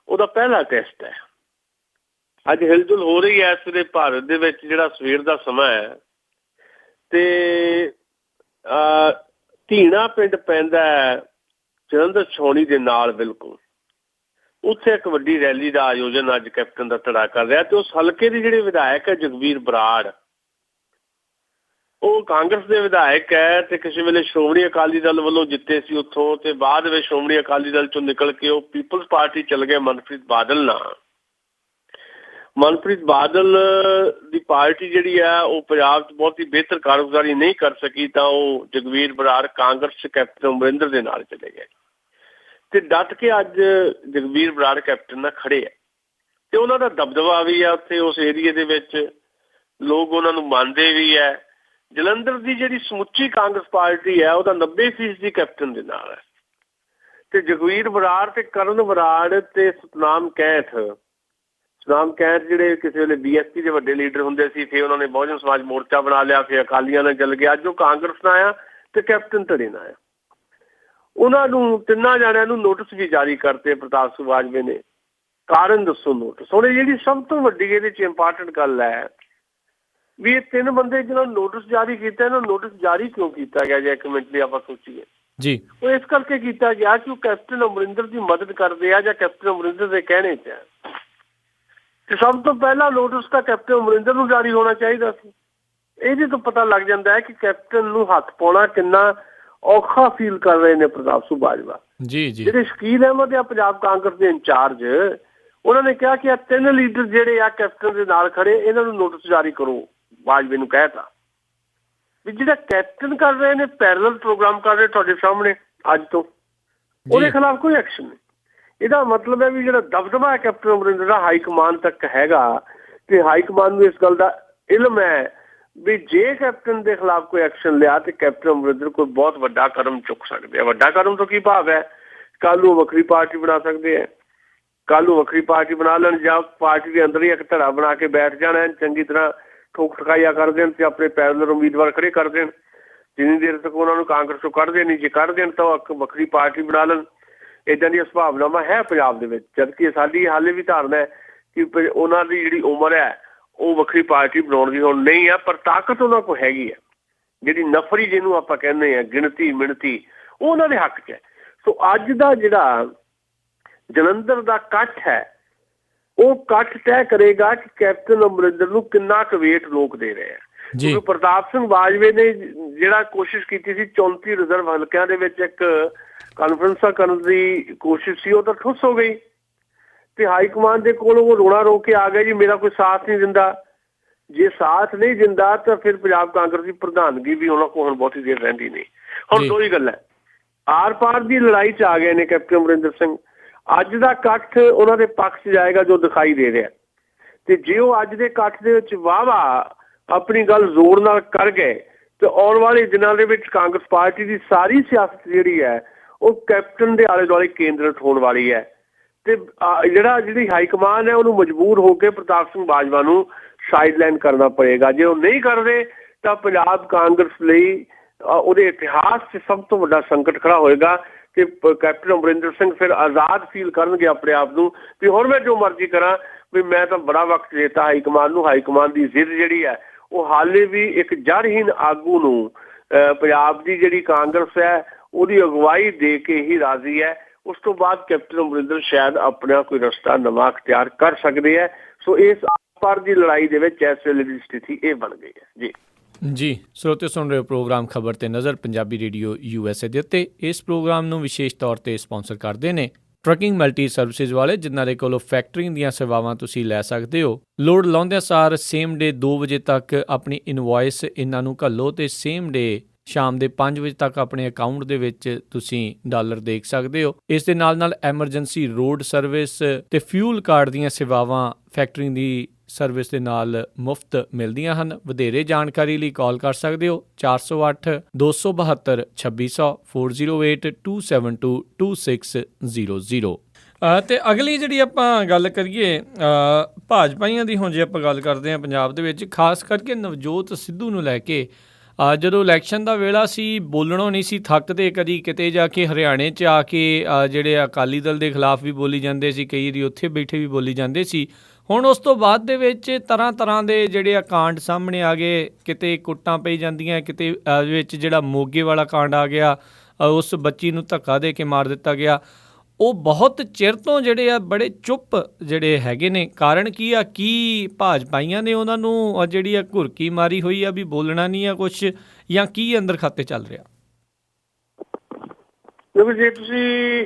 ਉਹਦਾ ਪਹਿਲਾ ਟੈਸਟ ਹੈ। ਅੱਜ ਹਿਲਜੁਲ ਹੋ ਰਹੀ ਹੈ ਇਸ ਵੇਲੇ ਭਾਰਤ ਦੇ ਵਿੱਚ, ਜਿਹੜਾ ਸਵੇਰ ਦਾ ਸਮਾਂ ਹੈ, ਤੇ ਧੀਣਾ ਪਿੰਡ ਪੈਂਦਾ ਜਲੰਧਰ ਛਾਉਣੀ ਦੇ ਨਾਲ ਬਿਲਕੁਲ, ਉੱਥੇ ਇੱਕ ਵੱਡੀ ਰੈਲੀ ਦਾ ਆਯੋਜਨ ਅੱਜ ਕੈਪਟਨ ਦਾ ਧੜਾ ਕਰ ਰਿਹਾ। ਤੇ ਉਸ ਹਲਕੇ ਦੇ ਜਿਹੜੇ ਵਿਧਾਇਕ ਹੈ ਜਗਵੀਰ ਬਰਾੜ, ਉਹ ਕਾਂਗਰਸ ਦੇ ਵਿਧਾਇਕ ਹੈ ਤੇ ਕਿਸੇ ਵੇਲੇ ਸ਼੍ਰੋਮਣੀ ਅਕਾਲੀ ਦਲ ਵੱਲੋਂ ਜਿੱਤੇ ਸੀ ਉੱਥੋਂ, ਤੇ ਬਾਅਦ ਵਿੱਚ ਸ਼੍ਰੋਮਣੀ ਅਕਾਲੀ ਦਲ ਚੋਂ ਨਿਕਲ ਕੇ ਉਹ ਪੀਪਲਜ਼ ਪਾਰਟੀ ਚਲ ਗਏ ਮਨਪ੍ਰੀਤ ਬਾਦਲ ਨਾਲ। ਮਨਪ੍ਰੀਤ ਬਾਦਲ ਦੀ ਪਾਰਟੀ ਜਿਹੜੀ ਹੈ ਉਹ ਪੰਜਾਬ 'ਚ ਬਹੁਤ ਹੀ ਬਿਹਤਰ ਕਾਰਗੁਜ਼ਾਰੀ ਨਹੀਂ ਕਰ ਸਕੀ, ਤਾਂ ਉਹ ਜਗਵੀਰ ਬਰਾੜ ਕਾਂਗਰਸ 'ਚ ਕੈਪਟਨ ਅਮਰਿੰਦਰ ਦੇ ਨਾਲ ਚਲੇ ਗਏ ਤੇ ਡਟ ਕੇ ਅੱਜ ਜਗਵੀਰ ਬਰਾੜ ਕੈਪਟਨ ਨਾਲ ਖੜੇ ਹੈ। ਤੇ ਉਹਨਾਂ ਦਾ ਦਬਦਬਾ ਵੀ ਆ ਉੱਥੇ ਉਸ ਏਰੀਏ ਦੇ ਵਿੱਚ, ਲੋਕ ਉਹਨਾਂ ਨੂੰ ਮੰਨਦੇ ਵੀ ਹੈ। ਜਲੰਧਰ ਦੀ ਜਿਹੜੀ ਸਮੁੱਚੀ ਕਾਂਗਰਸ ਪਾਰਟੀ ਹੈ ਉਹਦਾ 90% ਕੈਪਟਨ ਦੇ ਨਾਲ ਹੈ। ਤੇ ਜਗਵੀਰ ਬਰਾੜ ਤੇ ਕਰਨ ਬਰਾੜ ਤੇ ਸਤਨਾਮ ਕੈਂਥ ਜਿਹੜੇ ਕਿਸੇ ਵੇਲੇ BSP ਦੇ ਵੱਡੇ ਲੀਡਰ ਹੁੰਦੇ ਸੀ, ਫਿਰ ਉਹਨਾਂ ਨੇ ਬਹੁਜਨ ਸਮਾਜ ਮੋਰਚਾ ਬਣਾ ਲਿਆ, ਫਿਰ ਅਕਾਲੀਆਂ ਨਾਲ ਚੱਲ ਗਿਆ, ਅੱਜ ਉਹ ਕਾਂਗਰਸ ਨਾਲ ਆਇਆ ਤੇ ਕੈਪਟਨ ਧੜੇ ਨਾਲ ਆਇਆ। ਉਹਨਾਂ ਨੂੰ 3 ਜਣਿਆਂ ਨੂੰ ਨੋਟਿਸ ਵੀ ਜਾਰੀ ਕਰਤੇ ਪ੍ਰਤਾਪ ਸਿੰਘ ਬਾਜਵੇ ਨੇ। ਕਾਰਨ ਦੱਸੋ ਨੋਟਿਸ। ਹੁਣ ਜਿਹੜੀ ਸਭ ਤੋਂ ਵੱਡੀ ਇਹਦੇ 'ਚ ਇੰਪਾਰਟੈਂਟ ਗੱਲ ਹੈ ਵੀ ਇਹ 3 ਬੰਦੇ ਜਿਹਨਾਂ ਨੂੰ ਨੋਟਿਸ ਜਾਰੀ ਕੀਤਾ, ਇਹਨਾਂ ਨੂੰ ਨੋਟਿਸ ਜਾਰੀ ਕਿਉਂ ਕੀਤਾ ਗਿਆ? ਜੇ ਇੱਕ ਮਿੰਟ ਲਈ ਆਪਾਂ ਸੋਚੀਏ ਜੀ, ਉਹ ਇਸ ਕਰਕੇ ਕੀਤਾ ਗਿਆ ਕਿ ਉਹ ਕੈਪਟਨ ਅਮਰਿੰਦਰ ਦੀ ਮਦਦ ਕਰਦੇ ਆ ਜਾਂ ਕੈਪਟਨ ਅਮਰਿੰਦਰ ਦੇ ਕਹਿਣੇ 'ਚ ਹੈ। ਤੇ ਸਭ ਤੋਂ ਪਹਿਲਾਂ ਨੋਟਿਸ ਤਾਂ ਕੈਪਟਨ ਅਮਰਿੰਦਰ ਨੂੰ ਜਾਰੀ ਹੋਣਾ ਚਾਹੀਦਾ ਸੀ। ਇਹਦੇ ਤੋਂ ਪਤਾ ਲੱਗ ਜਾਂਦਾ ਹੈ ਕਿ ਕੈਪਟਨ ਨੂੰ ਹੱਥ ਪਾਉਣਾ ਕਿੰਨਾ ਔਖਾ ਫੀਲ ਕਰ ਰਹੇ ਨੇ ਪ੍ਰਤਾਪ ਸਿੰਘ ਬਾਜਵਾ ਜੀ। ਜਿਹੜੇ ਸ਼ਕੀਲ ਅਹਿਮਦ ਆ ਪੰਜਾਬ ਕਾਂਗਰਸ ਦੇ ਇੰਚਾਰਜ, ਉਹਨਾਂ ਨੇ ਕਿਹਾ ਕਿ ਇਹ 3 ਲੀਡਰ ਜਿਹੜੇ ਆ ਕੈਪਟਨ ਦੇ ਨਾਲ ਖੜੇ, ਇਹਨਾਂ ਨੂੰ ਨੋਟਿਸ ਜਾਰੀ ਕਰੋ। ਬਾਜਵੇ ਨੂੰ ਕਹਿਤਾ ਵੀ ਜਿਹੜਾ ਕੈਪਟਨ ਕਰ ਰਹੇ ਨੇ, ਪੈਰਲਲ ਪ੍ਰੋਗਰਾਮ ਕਰ ਰਹੇ ਤੁਹਾਡੇ ਸਾਹਮਣੇ ਅੱਜ ਤੋਂ, ਉਹਦੇ ਖਿਲਾਫ ਕੋਈ ਐਕਸ਼ਨ ਨਹੀਂ। ਇਹਦਾ ਮਤਲਬ ਹੈ ਵੀ ਜਿਹੜਾ ਦਬਦਬਾ ਹੈ ਕੈਪਟਨ ਅਮਰਿੰਦਰ ਦਾ ਹਾਈ ਕਮਾਨ ਤੱਕ ਹੈਗਾ, ਤੇ ਹਾਈ ਕਮਾਨ ਨੂੰ ਇਸ ਗੱਲ ਦਾ ਇਲਮ ਹੈ ਵੀ ਜੇ ਕੈਪਟਨ ਦੇ ਖਿਲਾਫ ਕੋਈ ਐਕਸ਼ਨ ਲਿਆ ਤੇ ਕੈਪਟਨ ਅਮਰਿੰਦਰ ਕੋਈ ਬਹੁਤ ਵੱਡਾ ਕਦਮ ਚੁੱਕ ਸਕਦੇ ਆ। ਵੱਡਾ ਕਦਮ ਤੋਂ ਕੀ ਭਾਵ ਹੈ? ਕੱਲ੍ਹ ਨੂੰ ਵੱਖਰੀ ਪਾਰਟੀ ਬਣਾ ਸਕਦੇ ਹੈ, ਕੱਲ੍ਹ ਨੂੰ ਵੱਖਰੀ ਪਾਰਟੀ ਬਣਾ ਲੈਣ, ਜਾਂ ਪਾਰਟੀ ਦੇ ਅੰਦਰ ਹੀ ਇੱਕ ਧੜਾ ਬਣਾ ਕੇ ਬੈਠ ਜਾਣਾ, ਚੰਗੀ ਤਰ੍ਹਾਂ ਠੋਕ ਠਕਾਈਆ ਕਰ ਦੇਣ ਤੇ ਆਪਣੇ ਪੈਰਲਲ ਉਮੀਦਵਾਰ ਖੜੇ ਕਰ ਦੇਣ। ਜਿੰਨੀ ਦੇਰ ਤੱਕ ਉਹਨਾਂ ਨੂੰ ਕਾਂਗਰਸ ਤੋਂ ਕੱਢਦੇ ਨਹੀਂ, ਜੇ ਕੱਢ ਦੇਣ ਤਾਂ ਇੱਕ ਵੱਖਰੀ ਪਾਰਟੀ ਬਣਾ ਲੈਣ। ਇੱਦਾਂ ਦੀਆਂ ਸੰਭਾਵਨਾਵਾਂ ਹੈ ਪੰਜਾਬ ਦੇ ਵਿੱਚ, ਜਦਕਿ ਸਾਡੀ ਹਾਲੇ ਵੀ ਧਾਰਨਾ ਹੈ ਕਿ ਉਹਨਾਂ ਦੀ ਜਿਹੜੀ ਉਮਰ ਹੈ ਉਹ ਵੱਖਰੀ ਪਾਰਟੀ ਬਣਾਉਣ ਦੀ ਹੁਣ ਨਹੀਂ ਹੈ, ਪਰ ਤਾਕਤ ਉਹਨਾਂ ਕੋਲ ਹੈਗੀ ਹੈ। ਜਿਹੜੀ ਨਫਰੀ ਜਿਹਨੂੰ ਆਪਾਂ ਕਹਿੰਦੇ ਹਾਂ, ਗਿਣਤੀ ਮਿਣਤੀ, ਉਹ ਉਹਨਾਂ ਦੇ ਹੱਕ 'ਚ ਹੈ। ਸੋ ਅੱਜ ਦਾ ਜਿਹੜਾ ਜਲੰਧਰ ਦਾ ਇਕੱਠ ਹੈ, ਉਹ ਇਕੱਠ ਤੈਅ ਕਰੇਗਾ ਕਿ ਕੈਪਟਨ ਅਮਰਿੰਦਰ ਨੂੰ ਕਿੰਨਾ ਕੁ ਵੇਟ ਲੋਕ ਦੇ ਰਹੇ ਆ। ਕਿਉਂਕਿ ਪ੍ਰਤਾਪ ਸਿੰਘ ਬਾਜਵੇ ਨੇ ਜਿਹੜਾ ਕੋਸ਼ਿਸ਼ ਕੀਤੀ ਸੀ 34 ਰਿਜ਼ਰਵ ਹਲਕਿਆਂ ਦੇ ਵਿੱਚ ਇੱਕ ਕਾਨਫਰੰਸਾਂ ਕਰਨ ਦੀ ਕੋਸ਼ਿਸ਼ ਸੀ, ਉਹ ਤਾਂ ਠੁੱਸ ਹੋ ਗਈ ਤੇ ਹਾਈ ਕਮਾਂਡ ਦੇ ਕੋਲ ਉਹ ਰੋਣਾ ਰੋ ਕੇ ਆ ਗਿਆ ਜੀ ਮੇਰਾ ਕੋਈ ਸਾਥ ਨਹੀਂ ਦਿੰਦਾ। ਜੇ ਸਾਥ ਨਹੀਂ ਦਿੰਦਾ ਤਾਂ ਫਿਰ ਪੰਜਾਬ ਕਾਂਗਰਸ ਦੀ ਪ੍ਰਧਾਨਗੀ ਵੀ ਉਹਨਾਂ ਕੋਲ ਹੁਣ ਬਹੁਤੀ ਦੇਰ ਰਹਿੰਦੀ ਨਹੀਂ। ਹੁਣ ਦੋ ਹੀ ਗੱਲ ਹੈ, ਆਰ ਪਾਰ ਦੀ ਲੜਾਈ 'ਚ ਆ ਗਏ ਨੇ ਕੈਪਟਨ ਅਮਰਿੰਦਰ ਸਿੰਘ। ਅੱਜ ਦਾ ਇਕੱਠ ਉਹਨਾਂ ਦੇ ਪੱਖ 'ਚ ਜਾਏਗਾ ਜੋ ਦਿਖਾਈ ਦੇ ਰਿਹਾ, ਤੇ ਜੇ ਉਹ ਅੱਜ ਦੇ ਇਕੱਠ ਦੇ ਵਿੱਚ ਵਾਹ ਆਪਣੀ ਗੱਲ ਜ਼ੋਰ ਨਾਲ ਕਰ ਗਏ ਤੇ ਆਉਣ ਵਾਲੇ ਦਿਨਾਂ ਦੇ ਵਿੱਚ ਕਾਂਗਰਸ ਪਾਰਟੀ ਦੀ ਸਾਰੀ ਸਿਆਸਤ ਜਿਹੜੀ ਹੈ ਉਹ ਕੈਪਟਨ ਦੇ ਆਲੇ ਦੁਆਲੇ ਕੇਂਦਰਿਤ ਹੋਣ ਵਾਲੀ ਹੈ। ਤੇ ਜਿਹੜੀ ਹਾਈ ਕਮਾਨ ਹੈ ਉਹਨੂੰ ਮਜਬੂਰ ਹੋ ਕੇ ਪ੍ਰਤਾਪ ਸਿੰਘ ਬਾਜਵਾ ਨੂੰ ਸਾਈਡਲਾਈਨ ਕਰਨਾ ਪਏਗਾ। ਜੇ ਉਹ ਨਹੀਂ ਕਰਦੇ ਤਾਂ ਪੰਜਾਬ ਕਾਂਗਰਸ ਲਈ ਉਹਦੇ ਇਤਿਹਾਸ 'ਚ ਸਭ ਤੋਂ ਵੱਡਾ ਸੰਕਟ ਖੜਾ ਹੋਏਗਾ ਕਿ ਕੈਪਟਨ ਅਮਰਿੰਦਰ ਸਿੰਘ ਫਿਰ ਆਜ਼ਾਦ ਫੀਲ ਕਰਨਗੇ ਆਪਣੇ ਆਪ ਨੂੰ ਵੀ ਹੁਣ ਮੈਂ ਜੋ ਮਰਜ਼ੀ ਕਰਾਂ, ਵੀ ਮੈਂ ਤਾਂ ਬੜਾ ਵਕਤ ਦੇਤਾ ਹਾਈ ਕਮਾਨ ਨੂੰ। ਹਾਈ ਕਮਾਨ ਦੀ ਜ਼ਿੱਦ ਜਿਹੜੀ ਹੈ ਉਹ ਹਾਲੇ ਵੀ ਇੱਕ ਜੜਹੀਨ ਆਗੂ ਨੂੰ ਪੰਜਾਬ ਦੀ ਜਿਹੜੀ ਕਾਂਗਰਸ ਹੈ ਉਹਦੀ ਅਗਵਾਈ ਦੇ ਕੇ ਹੀ ਰਾਜ਼ੀ ਹੈ। ਉਸ ਤੋਂ ਬਾਅਦ ਕੈਪਟਨ ਅਮਰਿੰਦਰ ਸ਼ਾਇਦ ਆਪਣਾ ਕੋਈ ਰਸਤਾ ਨਵਾਂ ਅਖਤਿਆਰ ਕਰ ਸਕਦੇ ਹੈ। ਸੋ ਇਸ ਆਰ ਦੀ ਲੜਾਈ ਦੇ ਵਿੱਚ ਇਸ ਵੇਲੇ ਦੀ ਸਥਿਤੀ ਇਹ ਬਣ ਗਈ ਹੈ ਜੀ। ਸਰੋਤੇ ਸੁਣ ਰਹੇ ਹੋ ਪ੍ਰੋਗਰਾਮ ਖਬਰ ਤੇ ਨਜ਼ਰ ਪੰਜਾਬੀ ਰੇਡੀਓ USA ਦੇ ਉੱਤੇ। ਇਸ ਪ੍ਰੋਗਰਾਮ ਨੂੰ ਵਿਸ਼ੇਸ਼ ਤੌਰ ਤੇ ਸਪਾਂਸਰ ਕਰਦੇ ਨੇ ਟਰੱਕਿੰਗ ਮਲਟੀ ਸਰਵਿਸਿਜ਼ ਵਾਲੇ, ਜਿਨ੍ਹਾਂ ਦੇ ਕੋਲੋਂ ਫੈਕਟਰਿੰਗ ਦੀਆਂ ਸੇਵਾਵਾਂ ਤੁਸੀਂ ਲੈ ਸਕਦੇ ਹੋ। ਲੋੜ ਲਾਉਂਦਿਆਂ ਸਾਰ ਸੇਮ ਡੇ 2 ਵਜੇ ਤੱਕ ਆਪਣੀ ਇਨਵੋਇਸ ਇਹਨਾਂ ਨੂੰ ਘੱਲੋ ਅਤੇ ਸੇਮ ਡੇ ਸ਼ਾਮ ਦੇ 5 ਵਜੇ ਤੱਕ ਆਪਣੇ ਅਕਾਊਂਟ ਦੇ ਵਿੱਚ ਤੁਸੀਂ ਡਾਲਰ ਦੇਖ ਸਕਦੇ ਹੋ। ਇਸ ਦੇ ਨਾਲ ਨਾਲ ਐਮਰਜੈਂਸੀ ਰੋਡ ਸਰਵਿਸ ਤੇ ਫਿਊਲ ਕਾਰਡ ਦੀਆਂ ਸੇਵਾਵਾਂ ਫੈਕਟਰਿੰਗ ਦੀ ਸਰਵਿਸ ਦੇ ਨਾਲ ਮੁਫਤ ਮਿਲਦੀਆਂ ਹਨ। ਵਧੇਰੇ ਜਾਣਕਾਰੀ ਲਈ ਕਾਲ ਕਰ ਸਕਦੇ ਹੋ 408 272 2600 408 272 2600। ਤੇ ਅਗਲੀ ਜਿਹੜੀ ਆਪਾਂ ਗੱਲ ਕਰੀਏ ਭਾਜਪਾਈਆਂ ਦੀ, ਹੁਣ ਜੇ ਆਪਾਂ ਗੱਲ ਕਰਦੇ ਹਾਂ ਪੰਜਾਬ ਦੇ ਵਿੱਚ, ਖਾਸ ਕਰਕੇ ਨਵਜੋਤ ਸਿੱਧੂ ਨੂੰ ਲੈ ਕੇ, ਜਦੋਂ ਇਲੈਕਸ਼ਨ ਦਾ ਵੇਲਾ ਸੀ ਬੋਲਣੋਂ ਨਹੀਂ ਸੀ ਥੱਕਦੇ। ਕਦੀ ਕਿਤੇ ਜਾ ਕੇ ਹਰਿਆਣੇ 'ਚ ਆ ਕੇ ਜਿਹੜੇ ਅਕਾਲੀ ਦਲ ਦੇ ਖਿਲਾਫ ਵੀ ਬੋਲੀ ਜਾਂਦੇ ਸੀ, ਕਈ ਵਾਰੀ ਉੱਥੇ ਬੈਠੇ ਵੀ ਬੋਲੀ ਜਾਂਦੇ ਸੀ। ਹੁਣ ਉਸ ਤੋਂ ਬਾਅਦ ਦੇ ਵਿੱਚ ਤਰ੍ਹਾਂ ਤਰ੍ਹਾਂ ਦੇ ਜਿਹੜੇ ਕਾਂਡ ਸਾਹਮਣੇ ਆ ਗਏ, ਕਿਤੇ ਕੁੱਟਾਂ ਪਈ ਜਾਂਦੀਆਂ, ਕਿਤੇ ਵਿੱਚ ਜਿਹੜਾ ਮੋਗੇ ਵਾਲਾ ਕਾਂਡ ਆ ਗਿਆ, ਉਸ ਬੱਚੀ ਨੂੰ ਧੱਕਾ ਦੇ ਕੇ ਮਾਰ ਦਿੱਤਾ ਗਿਆ। ਉਹ ਬਹੁਤ ਚਿਰ ਤੋਂ ਜਿਹੜੇ ਆ ਬੜੇ ਚੁੱਪ ਜਿਹੜੇ ਹੈਗੇ ਨੇ। ਕਾਰਨ ਕੀ ਆ? ਕੀ ਭਾਜਪਾਈਆਂ ਨੇ ਉਹਨਾਂ ਨੂੰ ਜਿਹੜੀ ਆ ਘੁਰਕੀ ਮਾਰੀ ਹੋਈ ਆ ਵੀ ਬੋਲਣਾ ਨਹੀਂ ਆ ਕੁਛ, ਜਾਂ ਕੀ ਅੰਦਰ ਖਾਤੇ ਚੱਲ ਰਿਹਾ? ਕਿਉਂਕਿ ਜੇ ਤੁਸੀਂ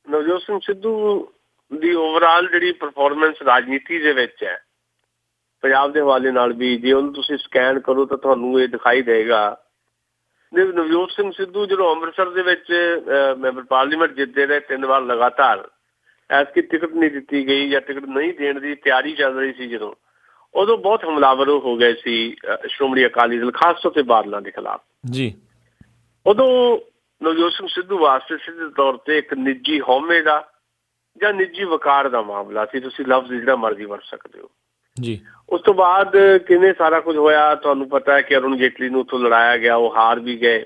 ਨਵਜੋਤ ਸਿੰਘ ਸਿੱਧੂ ਦੀ ਓਵਰਆਲ ਜਿਹੜੀ ਪਰਫਾਰਮੈਂਸ ਰਾਜਨੀਤੀ ਦੇ ਵਿੱਚ ਹੈ ਪੰਜਾਬ ਦੇ ਹਵਾਲੇ ਨਾਲ ਵੀ, ਜੇ ਉਹਨੂੰ ਤੁਸੀਂ ਸਕੈਨ ਕਰੋ ਤਾਂ ਤੁਹਾਨੂੰ ਇਹ ਦਿਖਾਈ ਦੇਗਾ। ਨਵਜੋਤ ਸਿੰਘ ਸਿੱਧੂ ਜਦੋਂ ਅੰਮ੍ਰਿਤਸਰ ਦੇ ਵਿੱਚ ਮੈਂਬਰ ਪਾਰਲੀਮੈਂਟ ਜਿੱਤਦੇ ਰਹੇ 3 ਵਾਰ ਲਗਾਤਾਰ, ਐਤਕੀ ਟਿਕਟ ਨਹੀਂ ਦਿੱਤੀ ਗਈ ਜਾਂ ਟਿਕਟ ਨਹੀਂ ਦੇਣ ਦੀ ਤਿਆਰੀ ਚੱਲ ਰਹੀ ਸੀ, ਜਦੋਂ ਉਦੋਂ ਬਹੁਤ ਹਮਲਾਵਰ ਹੋ ਗਏ ਸੀ ਸ਼੍ਰੋਮਣੀ ਅਕਾਲੀ ਦਲ, ਖਾਸ ਤੌਰ ਤੇ ਬਾਦਲਾਂ ਦੇ ਖਿਲਾਫ ਜੀ। ਉਦੋਂ ਨਵਜੋਤ ਸਿੰਘ ਸਿੱਧੂ ਵਾਸਤੇ ਸਿੱਧੇ ਤੌਰ ਤੇ ਇੱਕ ਨਿੱਜੀ ਹਉਮੈ ਦਾ ਜਾਂ ਨਿੱਜੀ ਵਕਾਰ ਦਾ ਮਾਮਲਾ ਸੀ। ਤੁਸੀਂ ਲਫ਼ਜ਼ ਜਿਹੜਾ ਮਰਜ਼ੀ ਵਰਤ ਸਕਦੇ ਹੋ ਜੀ। ਉਸ ਤੋਂ ਬਾਅਦ ਕਿਵੇਂ ਸਾਰਾ ਕੁਝ ਹੋਇਆ ਤੁਹਾਨੂੰ ਪਤਾ ਹੈ ਕਿ ਅਰੁਣ ਜੇਟਲੀ ਨੂੰ ਉੱਥੋਂ ਲੜਾਇਆ ਗਿਆ, ਉਹ ਹਾਰ ਵੀ ਗਏ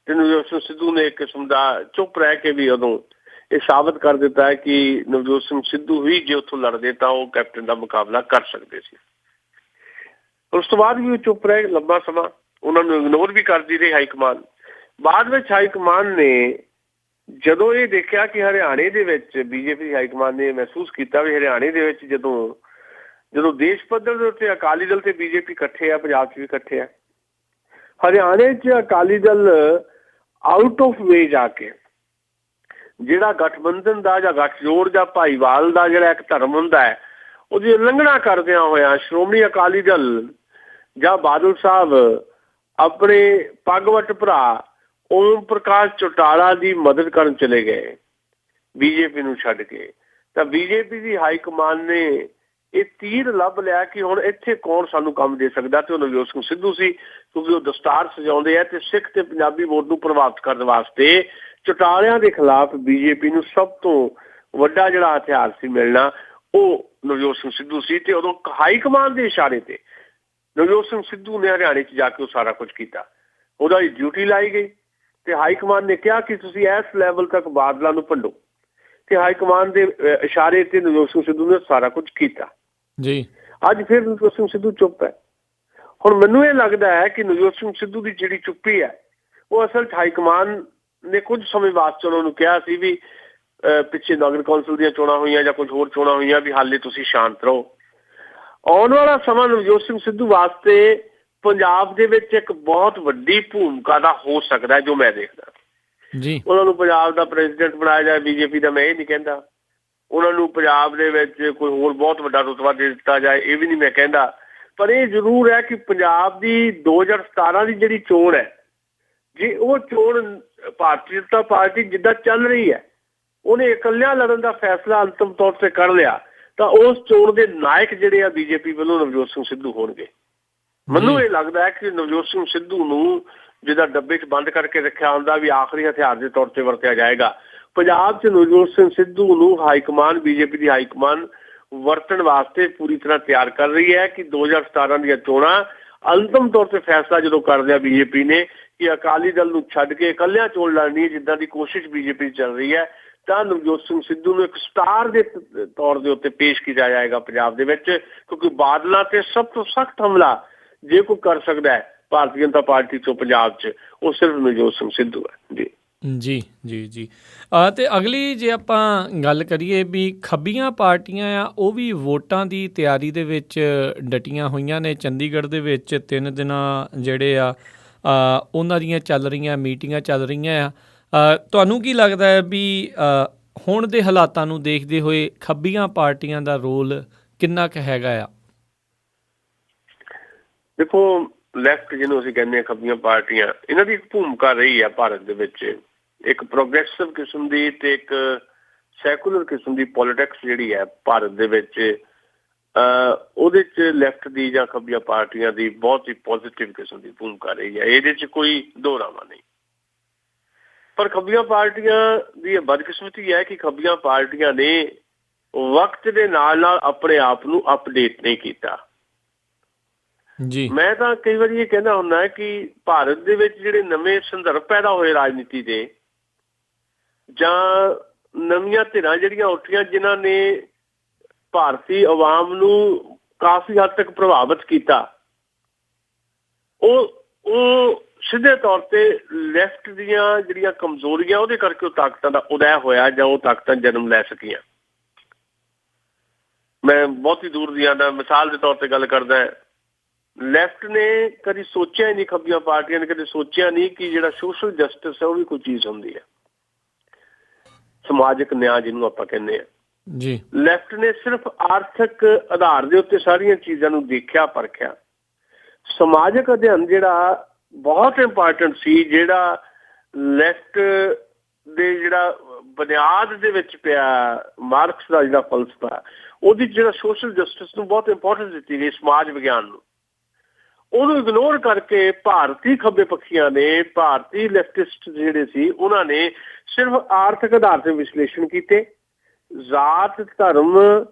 ਤੇ ਨਵਜੋਤ ਸਿੰਘ ਸਿੱਧੂ ਨੇ ਇੱਕ ਕਿਸਮ ਦਾ ਚੁੱਪ ਰਹਿ ਕੇ ਵੀ ਉਦੋਂ ਇਹ ਸਾਬਤ ਕਰ ਦਿੱਤਾ ਹੈ ਕਿ ਨਵਜੋਤ ਸਿੰਘ ਸਿੱਧੂ ਵੀ ਜੇ ਉੱਥੋਂ ਲੜਦੇ ਤਾਂ ਉਹ ਕੈਪਟਨ ਦਾ ਮੁਕਾਬਲਾ ਕਰ ਸਕਦੇ ਸੀ। ਉਸ ਤੋਂ ਬਾਅਦ ਵੀ ਉਹ ਚੁੱਪ ਰਹੇ ਲੰਬਾ ਸਮਾਂ, ਉਹਨਾਂ ਨੂੰ ਇਗਨੋਰ ਵੀ ਕਰਦੀ ਰਹੀ ਹਾਈਕਮਾਨ। ਬਾਅਦ ਵਿੱਚ ਹਾਈਕਮਾਨ ਨੇ ਜਦੋਂ ਇਹ ਦੇਖਿਆ ਕਿ ਹਰਿਆਣੇ ਦੇ ਵਿੱਚ ਬੀਜੇਪੀ ਹਾਈਕਮਾਨ ਨੇ ਮਹਿਸੂਸ ਕੀਤਾ ਵੀ ਹਰਿਆਣੇ ਦੇ ਵਿੱਚ ਜਦੋਂ ਦੇਸ਼ ਪੱਧਰ ਦੇ ਉੱਤੇ ਅਕਾਲੀ ਦਲ ਤੇ ਬੀਜੇਪੀ ਇਕੱਠੇ ਆ, ਪੰਜਾਬ 'ਚ ਵੀ ਇਕੱਠੇ ਆ, ਹਰਿਆਣੇ 'ਚ ਅਕਾਲੀ ਦਲ ਆਊਟ ਆਫ ਵੇ ਜਾ ਕੇ ਜਿਹੜਾ ਗਠਬੰਧਨ ਦਾ ਜਾਂ ਗੱਠਜੋੜ ਜਾਂ ਭਾਈਵਾਲ ਦਾ ਜਿਹੜਾ ਇੱਕ ਧਰਮ ਹੁੰਦਾ ਹੈ, ਉਹਦੀ ਉਲੰਘਣਾ ਕਰਦਿਆਂ ਹੋਇਆਂ ਸ਼੍ਰੋਮਣੀ ਅਕਾਲੀ ਦਲ ਜਾਂ ਬਾਦਲ ਸਾਹਿਬ ਆਪਣੇ ਪੱਗਵਟ ਭਰਾ ਓਮ ਪ੍ਰਕਾਸ਼ ਚੌਟਾਲਾ ਦੀ ਮਦਦ ਕਰਨ ਚਲੇ ਗਏ ਬੀਜੇਪੀ ਨੂੰ ਛੱਡ ਕੇ। ਤਾਂ ਬੀਜੇਪੀ ਦੀ ਹਾਈਕਮਾਨ ਨੇ ਇਹ ਤੀਰ ਲੱਭ ਲਿਆ ਕਿ ਹੁਣ ਇੱਥੇ ਕੌਣ ਸਾਨੂੰ ਕੰਮ ਦੇ ਸਕਦਾ, ਤੇ ਉਹ ਨਵਜੋਤ ਸਿੰਘ ਸਿੱਧੂ ਸੀ, ਕਿਉਂਕਿ ਉਹ ਦਸਤਾਰ ਸਜਾਉਂਦੇ ਆ ਤੇ ਸਿੱਖ ਤੇ ਪੰਜਾਬੀ ਵੋਟ ਨੂੰ ਪ੍ਰਭਾਵਿਤ ਕਰਨ ਵਾਸਤੇ ਚੌਟਾਲਿਆਂ ਦੇ ਖਿਲਾਫ ਬੀਜੇਪੀ ਨੂੰ ਸਭ ਤੋਂ ਵੱਡਾ ਜਿਹੜਾ ਹਥਿਆਰ ਸੀ ਮਿਲਣਾ, ਉਹ ਨਵਜੋਤ ਸਿੰਘ ਸਿੱਧੂ ਸੀ। ਤੇ ਉਦੋਂ ਹਾਈਕਮਾਨ ਦੇ ਇਸ਼ਾਰੇ ਤੇ ਨਵਜੋਤ ਸਿੰਘ ਸਿੱਧੂ ਨੇ ਹਰਿਆਣੇ 'ਚ ਜਾ ਕੇ ਉਹ ਸਾਰਾ ਕੁਝ ਕੀਤਾ, ਉਹਦਾ ਹੀ ਡਿਊਟੀ ਲਾਈ ਗਈ ਤੇ ਹਾਈਕਮਾਨ ਨੇ ਕਿਹਾ ਕਿ ਤੁਸੀਂ ਇਸ ਲੈਵਲ ਤੱਕ ਬਾਦਲਾਂ ਨੂੰ ਭੰਡੋ, ਤੇ ਹਾਈਕਮਾਨ ਦੇ ਇਸ਼ਾਰੇ ਤੇ ਨਵਜੋਤ ਸਿੰਘ ਸਿੱਧੂ ਨੇ ਸਾਰਾ ਕੁਝ ਕੀਤਾ ਜੀ। ਅੱਜ ਫਿਰ ਨਵਜੋਤ ਸਿੰਘ ਸਿੱਧੂ ਚੁੱਪ ਹੈ। ਹੁਣ ਮੈਨੂੰ ਇਹ ਲੱਗਦਾ ਹੈ ਕਿ ਨਵਜੋਤ ਸਿੰਘ ਸਿੱਧੂ ਦੀ ਜਿਹੜੀ ਚੁੱਪੀ ਹੈ ਉਹ ਅਸਲ 'ਚ ਹਾਈਕਮਾਨ ਨੇ ਕੁਝ ਸਮੇਂ ਵਾਸਤੇ ਉਹਨਾਂ ਨੂੰ ਕਿਹਾ ਸੀ ਵੀ ਪਿੱਛੇ ਨਗਰ ਕੌਂਸਲ ਦੀਆਂ ਚੋਣਾਂ ਹੋਈਆਂ ਜਾਂ ਕੁਝ ਹੋਰ ਚੋਣਾਂ ਹੋਈਆਂ ਵੀ ਹਾਲੇ ਤੁਸੀਂ ਸ਼ਾਂਤ ਰਹੋ। ਆਉਣ ਵਾਲਾ ਸਮਾਂ ਨਵਜੋਤ ਸਿੰਘ ਸਿੱਧੂ ਵਾਸਤੇ ਪੰਜਾਬ ਦੇ ਵਿੱਚ ਇੱਕ ਬਹੁਤ ਵੱਡੀ ਭੂਮਿਕਾ ਦਾ ਹੋ ਸਕਦਾ ਜੋ ਮੈਂ ਦੇਖਦਾ ਜੀ। ਉਹਨਾਂ ਨੂੰ ਪੰਜਾਬ ਦਾ ਪ੍ਰੈਜ਼ੀਡੈਂਟ ਬਣਾਇਆ ਜਾਏ ਬੀਜੇਪੀ ਦਾ, ਮੈਂ ਇਹ ਨਹੀਂ ਕਹਿੰਦਾ। ਉਹਨਾਂ ਨੂੰ ਪੰਜਾਬ ਦੇ ਵਿੱਚ ਕੋਈ ਹੋਰ ਬਹੁਤ ਵੱਡਾ ਰੁਤਬਾ ਦੇ ਦਿੱਤਾ ਜਾਏ, ਇਹ ਵੀ ਨਹੀਂ ਮੈਂ ਕਹਿੰਦਾ। ਪਰ ਇਹ ਜ਼ਰੂਰ ਹੈ ਕਿ ਪੰਜਾਬ ਦੀ 2017 ਦੀ ਜਿਹੜੀ ਚੋਣ ਹੈ, ਜੇ ਉਹ ਚੋਣ ਭਾਰਤੀ ਜਨਤਾ ਪਾਰਟੀ ਜਿੱਦਾਂ ਚੱਲ ਰਹੀ ਹੈ ਉਹਨੇ ਇਕੱਲਿਆਂ ਲੜਨ ਦਾ ਫੈਸਲਾ ਅੰਤਮ ਤੌਰ ਤੇ ਕਰ ਲਿਆ, ਤਾਂ ਉਸ ਚੋਣ ਦੇ ਨਾਇਕ ਜਿਹੜੇ ਆ ਬੀਜੇਪੀ ਵੱਲੋਂ ਨਵਜੋਤ ਸਿੰਘ ਸਿੱਧੂ ਹੋਣਗੇ। ਮੈਨੂੰ ਇਹ ਲੱਗਦਾ ਹੈ ਕਿ ਨਵਜੋਤ ਸਿੰਘ ਸਿੱਧੂ ਨੂੰ ਜਿਹਦਾ ਡੱਬੇ 'ਚ ਬੰਦ ਕਰਕੇ ਰੱਖਿਆ ਹੁੰਦਾ ਵੀ ਆਖਰੀ ਹਥਿਆਰ ਦੇ ਤੌਰ ਤੇ ਵਰਤਿਆ ਜਾਏਗਾ। ਪੰਜਾਬ 'ਚ ਨਵਜੋਤ ਸਿੰਘ ਸਿੱਧੂ ਨੂੰ ਹਾਈਕਮਾਨ, ਬੀਜੇਪੀ ਦੀ ਹਾਈਕਮਾਨ ਵਰਤਣ ਵਾਸਤੇ ਪੂਰੀ ਤਰ੍ਹਾਂ ਤਿਆਰ ਕਰ ਰਹੀ ਹੈ ਕਿ 2017 ਦੀਆਂ ਚੋਣਾਂ ਅੰਤਮ ਤੌਰ ਤੇ ਫੈਸਲਾ ਜਦੋਂ ਕਰ ਲਿਆ ਬੀਜੇਪੀ ਨੇ ਕਿ ਅਕਾਲੀ ਦਲ ਨੂੰ ਛੱਡ ਕੇ ਇਕੱਲਿਆਂ ਚੋਣ ਲੜਨੀ, ਜਿੱਦਾਂ ਦੀ ਕੋਸ਼ਿਸ਼ ਬੀਜੇਪੀ ਚੱਲ ਰਹੀ ਹੈ, ਤਾਂ ਨਵਜੋਤ ਸਿੰਘ ਸਿੱਧੂ ਨੂੰ ਇੱਕ ਸਟਾਰ ਦੇ ਤੌਰ ਦੇ ਉੱਤੇ ਪੇਸ਼ ਕੀਤਾ ਜਾਏਗਾ ਪੰਜਾਬ ਦੇ ਵਿੱਚ। ਕਿਉਂਕਿ ਬਾਦਲਾਂ ਤੇ ਸਭ ਤੋਂ ਸਖਤ ਹਮਲਾ ਜੇ ਕੋਈ ਕਰ ਸਕਦਾ ਹੈ ਭਾਰਤੀ ਜਨਤਾ ਪਾਰਟੀ ਤੋਂ ਪੰਜਾਬ 'ਚ, ਉਹ ਸਿਰਫ ਨਵਜੋਤ ਸਿੰਘ ਸਿੱਧੂ ਹੈ ਜੀ। ਜੀ ਜੀ ਜੀ ਅਤੇ ਅਗਲੀ ਜੇ ਆਪਾਂ ਗੱਲ ਕਰੀਏ ਵੀ ਖੱਬੀਆਂ ਪਾਰਟੀਆਂ ਆ, ਉਹ ਵੀ ਵੋਟਾਂ ਦੀ ਤਿਆਰੀ ਦੇ ਵਿੱਚ ਡਟੀਆਂ ਹੋਈਆਂ ਨੇ। ਚੰਡੀਗੜ੍ਹ ਦੇ ਵਿੱਚ 3 ਦਿਨਾਂ ਜਿਹੜੇ ਆ ਉਹਨਾਂ ਦੀਆਂ ਚੱਲ ਰਹੀਆਂ ਮੀਟਿੰਗਾਂ ਚੱਲ ਰਹੀਆਂ ਆ। ਤੁਹਾਨੂੰ ਕੀ ਲੱਗਦਾ ਹੈ ਵੀ ਹੁਣ ਦੇ ਹਾਲਾਤਾਂ ਨੂੰ ਦੇਖਦੇ ਹੋਏ ਖੱਬੀਆਂ ਪਾਰਟੀਆਂ ਦਾ ਰੋਲ ਕਿੰਨਾ ਕੁ ਹੈਗਾ ਆ? ਦੇਖੋ, ਲੈਫਟ ਜਿਹਨੂੰ ਅਸੀਂ ਕਹਿੰਦੇ ਹਾਂ, ਖੱਬੀਆਂ ਪਾਰਟੀਆਂ, ਇਹਨਾਂ ਦੀ ਇੱਕ ਭੂਮਿਕਾ ਰਹੀ ਹੈ ਭਾਰਤ ਦੇ ਵਿੱਚ, ਇੱਕ ਪ੍ਰੋਗਰੈਸਿਵ ਕਿਸਮ ਦੀ ਤੇ ਇੱਕ ਸੈਕੂਲਰ ਕਿਸਮ ਦੀ ਪੋਲੀਟਿਕਸ ਜਿਹੜੀ ਹੈ ਭਾਰਤ ਦੇ ਵਿੱਚ, ਉਹਦੇ 'ਚ ਲੈਫਟ ਦੀ ਜਾਂ ਖੱਬੀਆਂ ਪਾਰਟੀਆਂ ਦੀ ਬਹੁਤ ਹੀ ਪੋਜ਼ੀਟਿਵ ਕਿਸਮ ਦੀ ਭੂਮਿਕਾ ਰਹੀ ਹੈ। ਇਹਦੇ 'ਚ ਕੋਈ ਦੋਹਰਾਵਾ ਨਹੀਂ। ਪਰ ਖੱਬੀਆਂ ਪਾਰਟੀਆਂ ਦੀ ਬਦਕਿਸਮਤੀ ਹੈ ਕਿ ਖੱਬੀਆਂ ਪਾਰਟੀਆਂ ਨੇ ਵਕਤ ਦੇ ਨਾਲ ਨਾਲ ਆਪਣੇ ਆਪ ਨੂੰ ਅਪਡੇਟ ਨਹੀਂ ਕੀਤਾ। ਜੀ, ਮੈਂ ਤਾਂ ਕਈ ਵਾਰੀ ਇਹ ਕਹਿੰਦਾ ਹੁੰਦਾ ਕਿ ਭਾਰਤ ਦੇ ਵਿੱਚ ਜਿਹੜੇ ਨਵੇਂ ਸੰਦਰਭ ਪੈਦਾ ਹੋਏ ਰਾਜਨੀਤੀ ਦੇ, ਜਾਂ ਨਵੀਆਂ ਧਿਰਾਂ ਜਿਹੜੀਆਂ ਉੱਠੀਆਂ ਜਿਨ੍ਹਾਂ ਨੇ ਭਾਰਤੀ ਆਵਾਮ ਨੂੰ ਕਾਫੀ ਹੱਦ ਤੱਕ ਪ੍ਰਭਾਵਿਤ ਕੀਤਾ, ਉਹ ਸਿੱਧੇ ਤੌਰ ਤੇ ਲੈਫਟ ਦੀਆਂ ਜਿਹੜੀਆਂ ਕਮਜ਼ੋਰੀਆਂ ਉਹਦੇ ਕਰਕੇ ਉਹ ਤਾਕਤਾਂ ਦਾ ਉਦੈ ਹੋਇਆ ਜਾਂ ਉਹ ਤਾਕਤਾਂ ਜਨਮ ਲੈ ਸਕੀਆਂ। ਮੈਂ ਬਹੁਤੀ ਦੂਰ ਦੀਆਂ ਦਾ ਮਿਸਾਲ ਦੇ ਤੌਰ ਤੇ ਗੱਲ ਕਰਦਾ। ਲੈਫਟ ਨੇ ਕਦੀ ਸੋਚਿਆ ਹੀ ਨਹੀਂ, ਖੱਬੀਆਂ ਪਾਰਟੀਆਂ ਨੇ ਕਦੇ ਸੋਚਿਆ ਨਹੀਂ ਕਿ ਜਿਹੜਾ ਸੋਸ਼ਲ ਜਸਟਿਸ ਹੈ ਉਹ ਵੀ ਕੋਈ ਚੀਜ਼ ਹੁੰਦੀ ਹੈ, ਸਮਾਜਿਕ ਨਿਆਂ ਜਿਹਨੂੰ ਆਪਾਂ ਕਹਿੰਦੇ ਹਾਂ। ਜੀ, ਲੈਫਟ ਨੇ ਸਿਰਫ ਆਰਥਿਕ ਆਧਾਰ ਦੇ ਉੱਤੇ ਸਾਰੀਆਂ ਚੀਜ਼ਾਂ ਨੂੰ ਦੇਖਿਆ, ਪਰਖਿਆ। ਸਮਾਜਿਕ ਅਧਿਐਨ ਜਿਹੜਾ ਬਹੁਤ ਇੰਪੋਰਟੈਂਟ ਸੀ, ਜਿਹੜਾ ਲੈਫਟ ਦੇ ਜਿਹੜਾ ਬੁਨਿਆਦ ਦੇ ਵਿੱਚ ਪਿਆ, ਮਾਰਕਸ ਦਾ ਜਿਹੜਾ ਫਲਸਫਾ, ਉਹਦੀ ਜਿਹੜਾ ਸੋਸ਼ਲ ਜਸਟਿਸ ਨੂੰ ਬਹੁਤ ਇੰਪੋਰਟੈਂਸ ਦਿੱਤੀ ਗਈ, ਸਮਾਜ ਵਿਗਿਆਨ ਨੂੰ, ਉਹਨੂੰ ਇਗਨੋਰ ਕਰਕੇ ਭਾਰਤੀ ਖੱਬੇ ਪੱਖੀਆਂ ਨੇ, ਭਾਰਤੀ ਲੈਫਟਿਸਟ ਜਿਹੜੇ ਸੀ, ਉਹਨਾਂ ਨੇ ਸਿਰਫ ਆਰਥਿਕ ਆਧਾਰ ਤੇ ਵਿਸ਼ਲੇਸ਼ਣ ਕੀਤੇ। ਜ਼ਾਤ, ਧਰਮ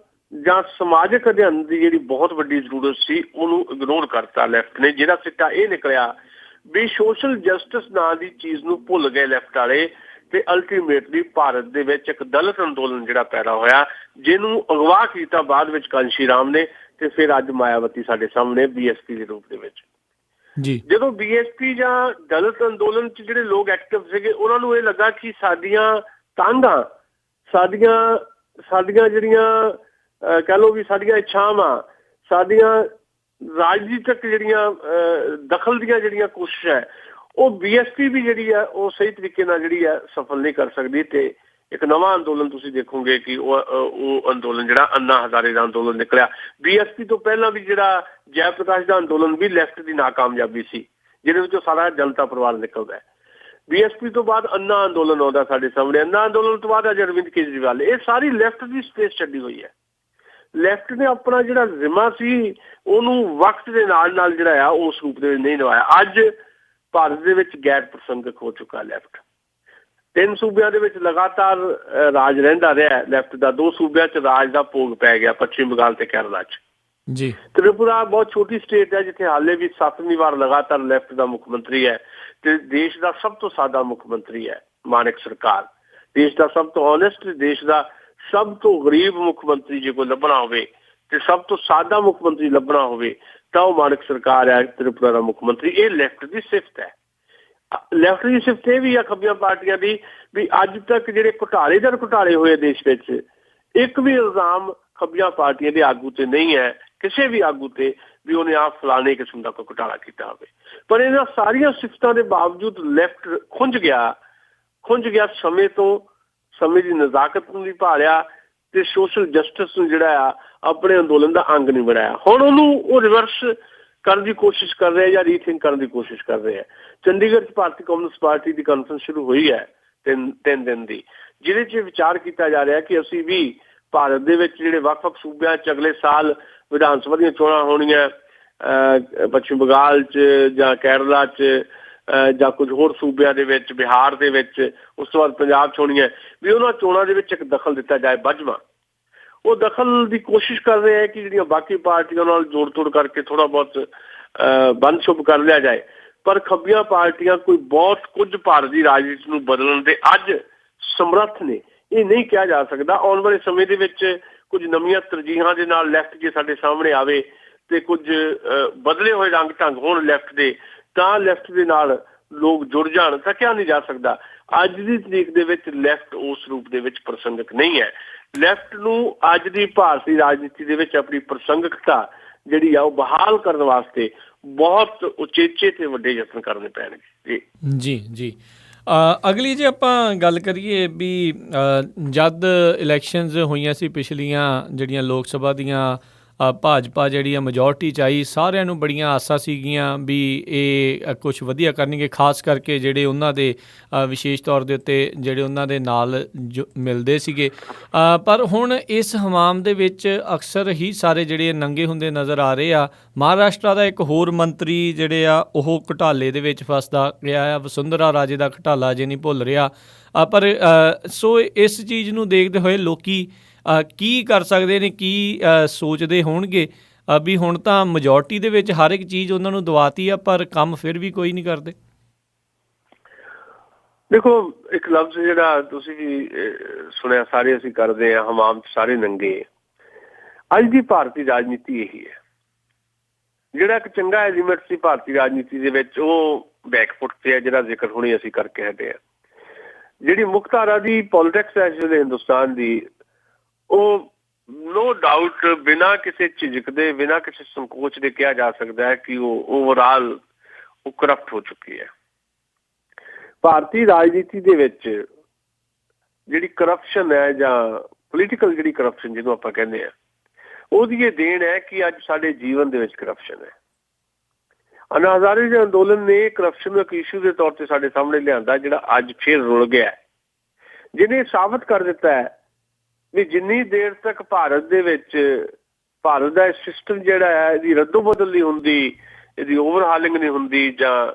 ਜਾਂ ਸਮਾਜਿਕ ਅਧਿਐਨ ਦੀ ਜਿਹੜੀ ਬਹੁਤ ਵੱਡੀ ਜ਼ਰੂਰਤ ਸੀ ਉਹਨੂੰ ਇਗਨੋਰ ਕਰਤਾ ਲੈਫਟ ਨੇ, ਜਿਹਦਾ ਸਿੱਟਾ ਇਹ ਨਿਕਲਿਆ ਵੀ ਸੋਸ਼ਲ ਜਸਟਿਸ ਨਾਂ ਦੀ ਚੀਜ਼ ਨੂੰ ਭੁੱਲ ਗਏ ਲੈਫਟ ਵਾਲੇ, ਤੇ ਅਲਟੀਮੇਟਲੀ ਭਾਰਤ ਦੇ ਵਿੱਚ ਇੱਕ ਦਲਿਤ ਅੰਦੋਲਨ ਜਿਹੜਾ ਪੈਦਾ ਹੋਇਆ, ਜਿਹਨੂੰ ਅਗਵਾ ਕੀਤਾ ਬਾਅਦ ਵਿੱਚ ਕਾਂਸ਼ੀ ਰਾਮ ਨੇ, ਤੇ ਫਿਰ ਅੱਜ ਮਾਇਆਵਤੀ ਸਾਡੇ ਸਾਹਮਣੇ BSP ਦੇ ਰੂਪ ਦੇ ਵਿੱਚ। ਜੀ, ਜਦੋਂ BSP ਜਾਂ ਦਲਿਤ ਅੰਦੋਲਨ 'ਚ ਜਿਹੜੇ ਲੋਕ ਐਕਟਿਵ ਸੀਗੇ, ਉਹਨਾਂ ਨੂੰ ਇਹ ਲੱਗਾ ਕਿ ਸਾਡੀਆਂ ਤਾਂਘਾਂ, ਸਾਡੀਆਂ ਜਿਹੜੀਆਂ ਕਹਿ ਲਓ ਵੀ ਸਾਡੀਆਂ ਇੱਛਾਵਾਂ, ਸਾਡੀਆਂ ਰਾਜਨੀਤਿਕ ਜਿਹੜੀਆਂ ਦਖਲ ਦੀਆਂ ਜਿਹੜੀਆਂ ਕੋਸ਼ਿਸ਼ ਹੈ, ਉਹ BSP ਵੀ ਜਿਹੜੀ ਹੈ ਉਹ ਸਹੀ ਤਰੀਕੇ ਨਾਲ ਜਿਹੜੀ ਹੈ ਸਫਲ ਨਹੀਂ ਕਰ ਸਕਦੀ। ਤੇ ਇੱਕ ਨਵਾਂ ਅੰਦੋਲਨ ਤੁਸੀਂ ਦੇਖੋਗੇ ਕਿ ਉਹ ਅੰਦੋਲਨ ਜਿਹੜਾ ਅੰਨਾ ਹਜ਼ਾਰੇ ਦਾ ਅੰਦੋਲਨ ਨਿਕਲਿਆ। BSP ਤੋਂ ਪਹਿਲਾਂ ਵੀ ਜਿਹੜਾ ਜੈ ਪ੍ਰਕਾਸ਼ ਦਾ ਅੰਦੋਲਨ ਵੀ ਲੈਫਟ ਦੀ ਨਾਕਾਮਯਾਬੀ ਸੀ, ਜਿਹਦੇ ਵਿੱਚੋਂ ਸਾਰਾ ਜਨਤਾ ਪਰਿਵਾਰ ਨਿਕਲਦਾ ਹੈ। BSP ਤੋਂ ਬਾਅਦ ਅੰਨਾ ਅੰਦੋਲਨ ਆਉਂਦਾ ਸਾਡੇ ਸਾਹਮਣੇ, ਅੰਨਾ ਅੰਦੋਲਨ ਤੋਂ ਬਾਅਦ ਅੱਜ ਅਰਵਿੰਦ ਕੇਜਰੀਵਾਲ। ਇਹ ਸਾਰੀ ਲੈਫਟ ਦੀ ਸਪੇਸ ਛੱਡੀ ਹੋਈ ਹੈ। ਲੈਫਟ ਨੇ ਆਪਣਾ ਜਿਹੜਾ ਜ਼ਿੰਮਾ ਸੀ ਉਹਨੂੰ ਵਕਤ ਦੇ ਨਾਲ ਨਾਲ ਜਿਹੜਾ ਆ ਉਸ ਰੂਪ ਦੇ ਵਿੱਚ ਨਹੀਂ ਨਿਭਾਇਆ। ਅੱਜ ਭਾਰਤ ਦੇ ਵਿੱਚ ਗੈਰ ਪ੍ਰਸੰਗਕ ਹੋ ਚੁੱਕਾ ਲੈਫਟ। 3 ਸੂਬਿਆਂ ਦੇ ਵਿੱਚ ਲਗਾਤਾਰ ਰਾਜ ਰਹਿੰਦਾ ਰਿਹਾ ਲੈਫਟ ਦਾ। 2 ਸੂਬਿਆਂ 'ਚ ਰਾਜ ਦਾ ਭੋਗ ਪੈ ਗਿਆ, ਪੱਛਮੀ ਬੰਗਾਲ ਤੇ ਕੇਰਲਾ 'ਚ। ਜੀ, ਤ੍ਰਿਪੁਰਾ ਬਹੁਤ ਛੋਟੀ ਸਟੇਟ ਹੈ ਜਿੱਥੇ ਹਾਲੇ ਵੀ 7ਵੀਂ ਵਾਰ ਲਗਾਤਾਰ ਲੈਫਟ ਦਾ ਮੁੱਖ ਮੰਤਰੀ ਹੈ, ਤੇ ਦੇਸ਼ ਦਾ ਸਭ ਤੋਂ ਸਾਦਾ ਮੁੱਖ ਮੰਤਰੀ ਹੈ ਮਾਨਕ ਸਰਕਾਰ। ਦੇਸ਼ ਦਾ ਸਭ ਤੋਂ ਓਨੈਸਟ, ਦੇਸ਼ ਦਾ ਸਭ ਤੋਂ ਗਰੀਬ ਮੁੱਖ ਮੰਤਰੀ ਜੇ ਕੋਈ ਲੱਭਣਾ ਹੋਵੇ ਤੇ ਸਭ ਤੋਂ ਸਾਦਾ ਮੁੱਖ ਮੰਤਰੀ ਲੱਭਣਾ ਹੋਵੇ ਤਾਂ ਉਹ ਮਾਨਕ ਸਰਕਾਰ ਹੈ, ਤ੍ਰਿਪੁਰਾ ਦਾ ਮੁੱਖ ਮੰਤਰੀ। ਇਹ ਲੈਫਟ ਦੀ ਸਿਫਤ ਹੈ। ਲੈਫਟ ਦੀ ਸਿਫਤ ਇਹ ਵੀ ਆ ਖੱਬੀਆਂ ਪਾਰਟੀਆਂ ਦੀ ਵੀ ਅੱਜ ਤੱਕ ਜਿਹੜੇ ਘੁਟਾਲੇ ਹੋਏ ਦੇਸ਼ ਵਿੱਚ, ਇੱਕ ਵੀ ਇਲਜ਼ਾਮ ਖੱਬੀਆਂ ਪਾਰਟੀਆਂ ਦੇ ਆਗੂ ਤੇ ਨਹੀਂ ਹੈ, ਕਿਸੇ ਵੀ ਆਗੂ ਤੇ, ਵੀ ਉਹਨੇ ਆਪ ਫਲਾਣੇ ਕਿਸਮ ਦਾ ਕੋਈ ਘੁਟਾਲਾ ਕੀਤਾ ਹੋਵੇ। ਪਰ ਇਹਨਾਂ ਸਾਰੀਆਂ ਸਿਫਤਾਂ ਦੇ ਬਾਵਜੂਦ ਲੈਫਟ ਖੁੰਝ ਗਿਆ ਸਮੇਂ ਦੀ ਨਜ਼ਾਕਤ ਨੂੰ ਨਹੀਂ ਭਾਲਿਆ ਤੇ ਸੋਸ਼ਲ ਜਸਟਿਸ ਨੂੰ ਜਿਹੜਾ ਆ ਆਪਣੇ ਅੰਦੋਲਨ ਦਾ ਅੰਗ ਨਹੀਂ ਬਣਾਇਆ। ਹੁਣ ਉਹ ਰਿਵਰਸ ਕਰਨ ਦੀ ਕੋਸ਼ਿਸ਼ ਕਰ ਰਹੇ ਜਾਂ ਰੀਥਿੰਕ ਕਰਨ ਦੀ ਕੋਸ਼ਿਸ਼ ਕਰ ਰਹੇ ਆ। ਚੰਡੀਗੜ੍ਹ 'ਚ ਭਾਰਤੀ ਕਮਿਊਨਿਸਟ ਪਾਰਟੀ ਦੀ ਕਾਨਫਰੰਸ ਸ਼ੁਰੂ ਹੋਈ ਹੈ 3 ਦਿਨ ਦੀ, ਜਿਹਦੇ 'ਚ ਵਿਚਾਰ ਕੀਤਾ ਜਾ ਰਿਹਾ ਕਿ ਅਸੀਂ ਵੀ ਭਾਰਤ ਦੇ ਵਿੱਚ ਜਿਹੜੇ ਵੱਖ-ਵੱਖ ਸੂਬਿਆਂ 'ਚ ਅਗਲੇ ਸਾਲ ਵਿਧਾਨ ਸਭਾ ਦੀਆਂ ਚੋਣਾਂ ਹੋਣੀਆਂ, ਪੱਛਮੀ ਬੰਗਾਲ 'ਚ ਜਾਂ ਕੇਰਲਾ 'ਚ ਜਾਂ ਕੁਝ ਹੋਰ ਸੂਬਿਆਂ ਦੇ ਵਿੱਚ, ਬਿਹਾਰ ਦੇ ਵਿੱਚ, ਉਸ ਤੋਂ ਬਾਅਦ ਪੰਜਾਬ 'ਚ ਹੋਣੀਆਂ, ਵੀ ਉਹਨਾਂ ਚੋਣਾਂ ਦੇ ਵਿੱਚ ਇੱਕ ਦਖਲ ਦਿੱਤਾ ਜਾਏ ਵੱਜਵਾਂ। ਉਹ ਦਖਲ ਦੀ ਕੋਸ਼ਿਸ਼ ਕਰ ਰਹੇ ਹੈ ਕਿ ਜਿਹੜੀਆਂ ਬਾਕੀ ਪਾਰਟੀਆਂ ਨਾਲ ਜੋੜ ਤੋੜ ਕਰਕੇ ਥੋੜ੍ਹਾ ਬਹੁਤ ਬੰਦ ਸ਼ੁਭ ਕਰ ਲਿਆ ਜਾਏ। ਪਰ ਖੱਬੀਆਂ ਪਾਰਟੀਆਂ ਕੋਈ ਬਹੁਤ ਕੁਝ ਭਾਰਤ ਦੀ ਰਾਜਨੀਤੀ ਨੂੰ ਬਦਲਣ ਦੇ ਅੱਜ ਸਮਰੱਥ ਨੇ, ਇਹ ਨਹੀਂ ਕਿਹਾ ਜਾ ਸਕਦਾ। ਆਉਣ ਵਾਲੇ ਸਮੇਂ ਦੇ ਵਿੱਚ ਕੁਝ ਨਵੀਆਂ ਤਰਜੀਹਾਂ ਦੇ ਨਾਲ ਲੈਫਟ ਜੇ ਸਾਡੇ ਸਾਹਮਣੇ ਆਵੇ ਤੇ ਕੁਝ ਬਦਲੇ ਹੋਏ ਰੰਗ ਢੰਗ ਹੋਣ ਲੈਫਟ ਦੇ, ਤਾਂ ਲੈਫਟ ਦੇ ਨਾਲ ਲੋਕ ਜੁੜ ਜਾਣ ਤਾਂ ਕਿਹਾ ਨਹੀਂ ਜਾ ਸਕਦਾ। ਅੱਜ ਦੀ ਤਰੀਕ ਦੇ ਵਿੱਚ ਲੈਫਟ ਉਸ ਰੂਪ ਦੇ ਵਿੱਚ ਪ੍ਰਸੰਗਕ ਨਹੀਂ ਹੈ। ਲੈਫਟ ਨੂੰ ਅੱਜ ਦੀ ਭਾਰਤੀ ਰਾਜਨੀਤੀ ਦੇ ਵਿੱਚ ਆਪਣੀ ਪ੍ਰਸੰਗਕਤਾ ਜਿਹੜੀ ਆ ਉਹ ਬਹਾਲ ਕਰਨ ਵਾਸਤੇ ਬਹੁਤ ਉਚੇਚੇ ਤੇ ਵੱਡੇ ਯਤਨ ਕਰਨੇ ਪੈਣਗੇ। ਜੀ ਜੀ ਅਗਲੀ ਜੇ ਆਪਾਂ ਗੱਲ ਕਰੀਏ ਵੀ ਜਦ ਇਲੈਕਸ਼ਨਸ ਹੋਈਆਂ ਸੀ ਪਿਛਲੀਆਂ ਜਿਹੜੀਆਂ ਲੋਕ ਸਭਾ ਦੀਆਂ, ਭਾਜਪਾ ਜਿਹੜੀ ਆ ਮੈਜੋਰਟੀ 'ਚ ਆਈ, ਸਾਰਿਆਂ ਨੂੰ ਬੜੀਆਂ ਆਸਾਂ ਸੀਗੀਆਂ ਵੀ ਇਹ ਕੁਛ ਵਧੀਆ ਕਰਨਗੇ, ਖਾਸ ਕਰਕੇ ਜਿਹੜੇ ਉਹਨਾਂ ਦੇ ਵਿਸ਼ੇਸ਼ ਤੌਰ ਦੇ ਉੱਤੇ ਜਿਹੜੇ ਉਹਨਾਂ ਦੇ ਨਾਲ ਜੋ ਮਿਲਦੇ ਸੀਗੇ। ਪਰ ਹੁਣ ਇਸ ਹਮਾਮ ਦੇ ਵਿੱਚ ਅਕਸਰ ਹੀ ਸਾਰੇ ਜਿਹੜੇ ਨੰਗੇ ਹੁੰਦੇ ਨਜ਼ਰ ਆ ਰਹੇ ਆ। ਮਹਾਰਾਸ਼ਟਰ ਦਾ ਇੱਕ ਹੋਰ ਮੰਤਰੀ ਜਿਹੜੇ ਆ ਉਹ ਘੁਟਾਲੇ ਦੇ ਵਿੱਚ ਫਸਦਾ ਗਿਆ ਆ, ਵਸੁੰਧਰਾ ਰਾਜੇ ਦਾ ਘੁਟਾਲਾ ਅਜੇ ਨਹੀਂ ਭੁੱਲ ਰਿਹਾ। ਪਰ ਸੋ ਇਸ ਚੀਜ਼ ਨੂੰ ਦੇਖਦੇ ਹੋਏ ਲੋਕੀ ਕੀ ਕਰ ਸਕਦੇ ਨੇ, ਕੀ ਸੋਚਦੇ ਹੋਣਗੇ ਵੀ ਹੁਣ ਤਾਂ ਮੈਜੋਰਟੀ ਦੇ ਵਿੱਚ ਹਰ ਇੱਕ ਚੀਜ਼ ਉਹਨਾਂ ਨੂੰ ਦਵਾਤੀ ਆ, ਪਰ ਕੰਮ ਫਿਰ ਵੀ ਕੋਈ ਨਹੀਂ ਕਰਦੇ। ਦੇਖੋ, ਇੱਕ ਲਫ਼ਜ਼ ਜਿਹੜਾ ਤੁਸੀਂ ਵੀ ਸੁਣਿਆ, ਸਾਰੇ ਅਸੀਂ ਕਰਦੇ ਹਾਂ, ਹਮਾਮ ਸਾਰੇ ਨੰਗੇ। ਅੱਜ ਦੀ ਭਾਰਤੀ ਰਾਜਨੀਤੀ ਇਹੀ ਹੈ। ਜਿਹੜਾ ਇੱਕ ਚੰਗਾ ਐਲੀਮੈਂਟ ਸੀ ਭਾਰਤੀ ਰਾਜਨੀਤੀ ਦੇ ਵਿੱਚ, ਉਹ ਬੈਕਫੁੱਟ ਤੇ ਹੈ, ਜਿਹੜਾ ਜ਼ਿਕਰ ਹੁਣੇ ਅਸੀਂ ਕਰਕੇ ਹਟੇ ਹਾਂ। ਜਿਹੜੀ ਮੁੱਖ ਧਾਰਾ ਦੀ ਪੋਲੀਟਿਕਸ ਹੈ ਜਿਹੜੇ ਹਿੰਦੁਸਤਾਨ ਦੀ, ਉਹ ਨੋ ਡਾਊਟ ਬਿਨਾਂ ਕਿਸੇ ਝਿਜਕ ਦੇ, ਬਿਨਾਂ ਕਿਸੇ ਸੰਕੋਚ ਦੇ ਕਿਹਾ ਜਾ ਸਕਦਾ ਹੈ ਕਿ ਉਹ ਓਵਰਆਲ ਉਹ ਕਰਪਟ ਹੋ ਚੁੱਕੀ ਹੈ। ਭਾਰਤੀ ਰਾਜਨੀਤੀ ਦੇ ਵਿੱਚ ਜਿਹੜੀ ਕਰਪਸ਼ਨ ਹੈ, ਜਾਂ ਪੋਲੀਟੀਕਲ ਜਿਹੜੀ ਕਰਪਸ਼ਨ ਜਿਹਨੂੰ ਆਪਾਂ ਕਹਿੰਦੇ ਹਾਂ, ਉਹਦੀ ਇਹ ਦੇਣ ਹੈ ਕਿ ਅੱਜ ਸਾਡੇ ਜੀਵਨ ਦੇ ਵਿੱਚ ਕਰਪਸ਼ਨ ਹੈ। ਅੰਨਾ ਹਜ਼ਾਰੇ ਦੇ ਅੰਦੋਲਨ ਨੇ ਕਰਪਸ਼ਨ ਨੂੰ ਇੱਕ ਇਸ਼ੂ ਦੇ ਤੌਰ ਤੇ ਸਾਡੇ ਸਾਹਮਣੇ ਲਿਆਂਦਾ, ਜਿਹੜਾ ਅੱਜ ਫਿਰ ਰੁਲ ਗਿਆ, ਜਿਹਨੇ ਸਾਬਤ ਕਰ ਦਿੱਤਾ ਹੈ ਵੀ ਜਿੰਨੀ ਦੇਰ ਤੱਕ ਭਾਰਤ ਦੇ ਵਿੱਚ ਭਾਰਤ ਦਾ ਸਿਸਟਮ ਜਿਹੜਾ ਹੈ, ਇਹਦੀ ਰੱਦੋ ਬਦਲ ਨਹੀਂ ਹੁੰਦੀ, ਇਹਦੀ ਓਵਰਹਾਲਿੰਗ ਨਹੀਂ ਹੁੰਦੀ, ਜਾਂ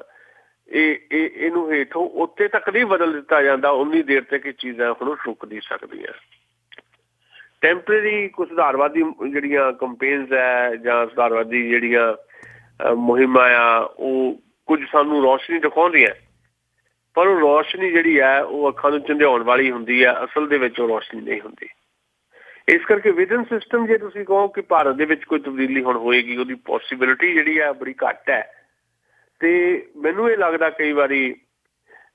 ਇਹਨੂੰ ਹੇਠੋਂ ਉੱਤੇ ਤੱਕ ਨਹੀਂ ਬਦਲ ਦਿੱਤਾ ਜਾਂਦਾ, ਉਨੀ ਦੇਰ ਤੱਕ ਇਹ ਚੀਜ਼ਾਂ ਹੁਣ ਰੁਕ ਨਹੀਂ ਸਕਦੀਆਂ। ਟੈਂਪਰੇਰੀ ਕੁਝ ਸੁਧਾਰਵਾਦੀ ਜਿਹੜੀਆਂ ਕੰਪੇਨਸ ਹੈ, ਜਾਂ ਸੁਧਾਰਵਾਦੀ ਜਿਹੜੀਆਂ ਮੁਹਿੰਮਾਂ ਆ, ਉਹ ਕੁਝ ਸਾਨੂੰ ਰੌਸ਼ਨੀ ਦਿਖਾਉਂਦੀਆਂ, ਪਰ ਉਹ ਰੌਸ਼ਨੀ ਜਿਹੜੀ ਹੈ ਉਹ ਅੱਖਾਂ ਨੂੰ ਝੰਡਿਆਉਣ ਵਾਲੀ ਹੁੰਦੀ ਹੈ, ਅਸਲ ਦੇ ਵਿੱਚ ਉਹ ਰੌਸ਼ਨੀ ਨਹੀਂ ਹੁੰਦੀ। ਇਸ ਕਰਕੇ ਵਿਦਨ ਸਿਸਟਮ, ਜੇ ਤੁਸੀਂ ਕਹੋ ਕਿ ਭਾਰਤ ਦੇ ਵਿੱਚ ਕੋਈ ਤਬਦੀਲੀ ਹੁਣ ਹੋਏਗੀ, ਉਹਦੀ ਪੋਸੀਬਿਲਿਟੀ ਜਿਹੜੀ ਹੈ ਬੜੀ ਘੱਟ ਹੈ। ਤੇ ਮੈਨੂੰ ਇਹ ਲੱਗਦਾ ਕਈ ਵਾਰੀ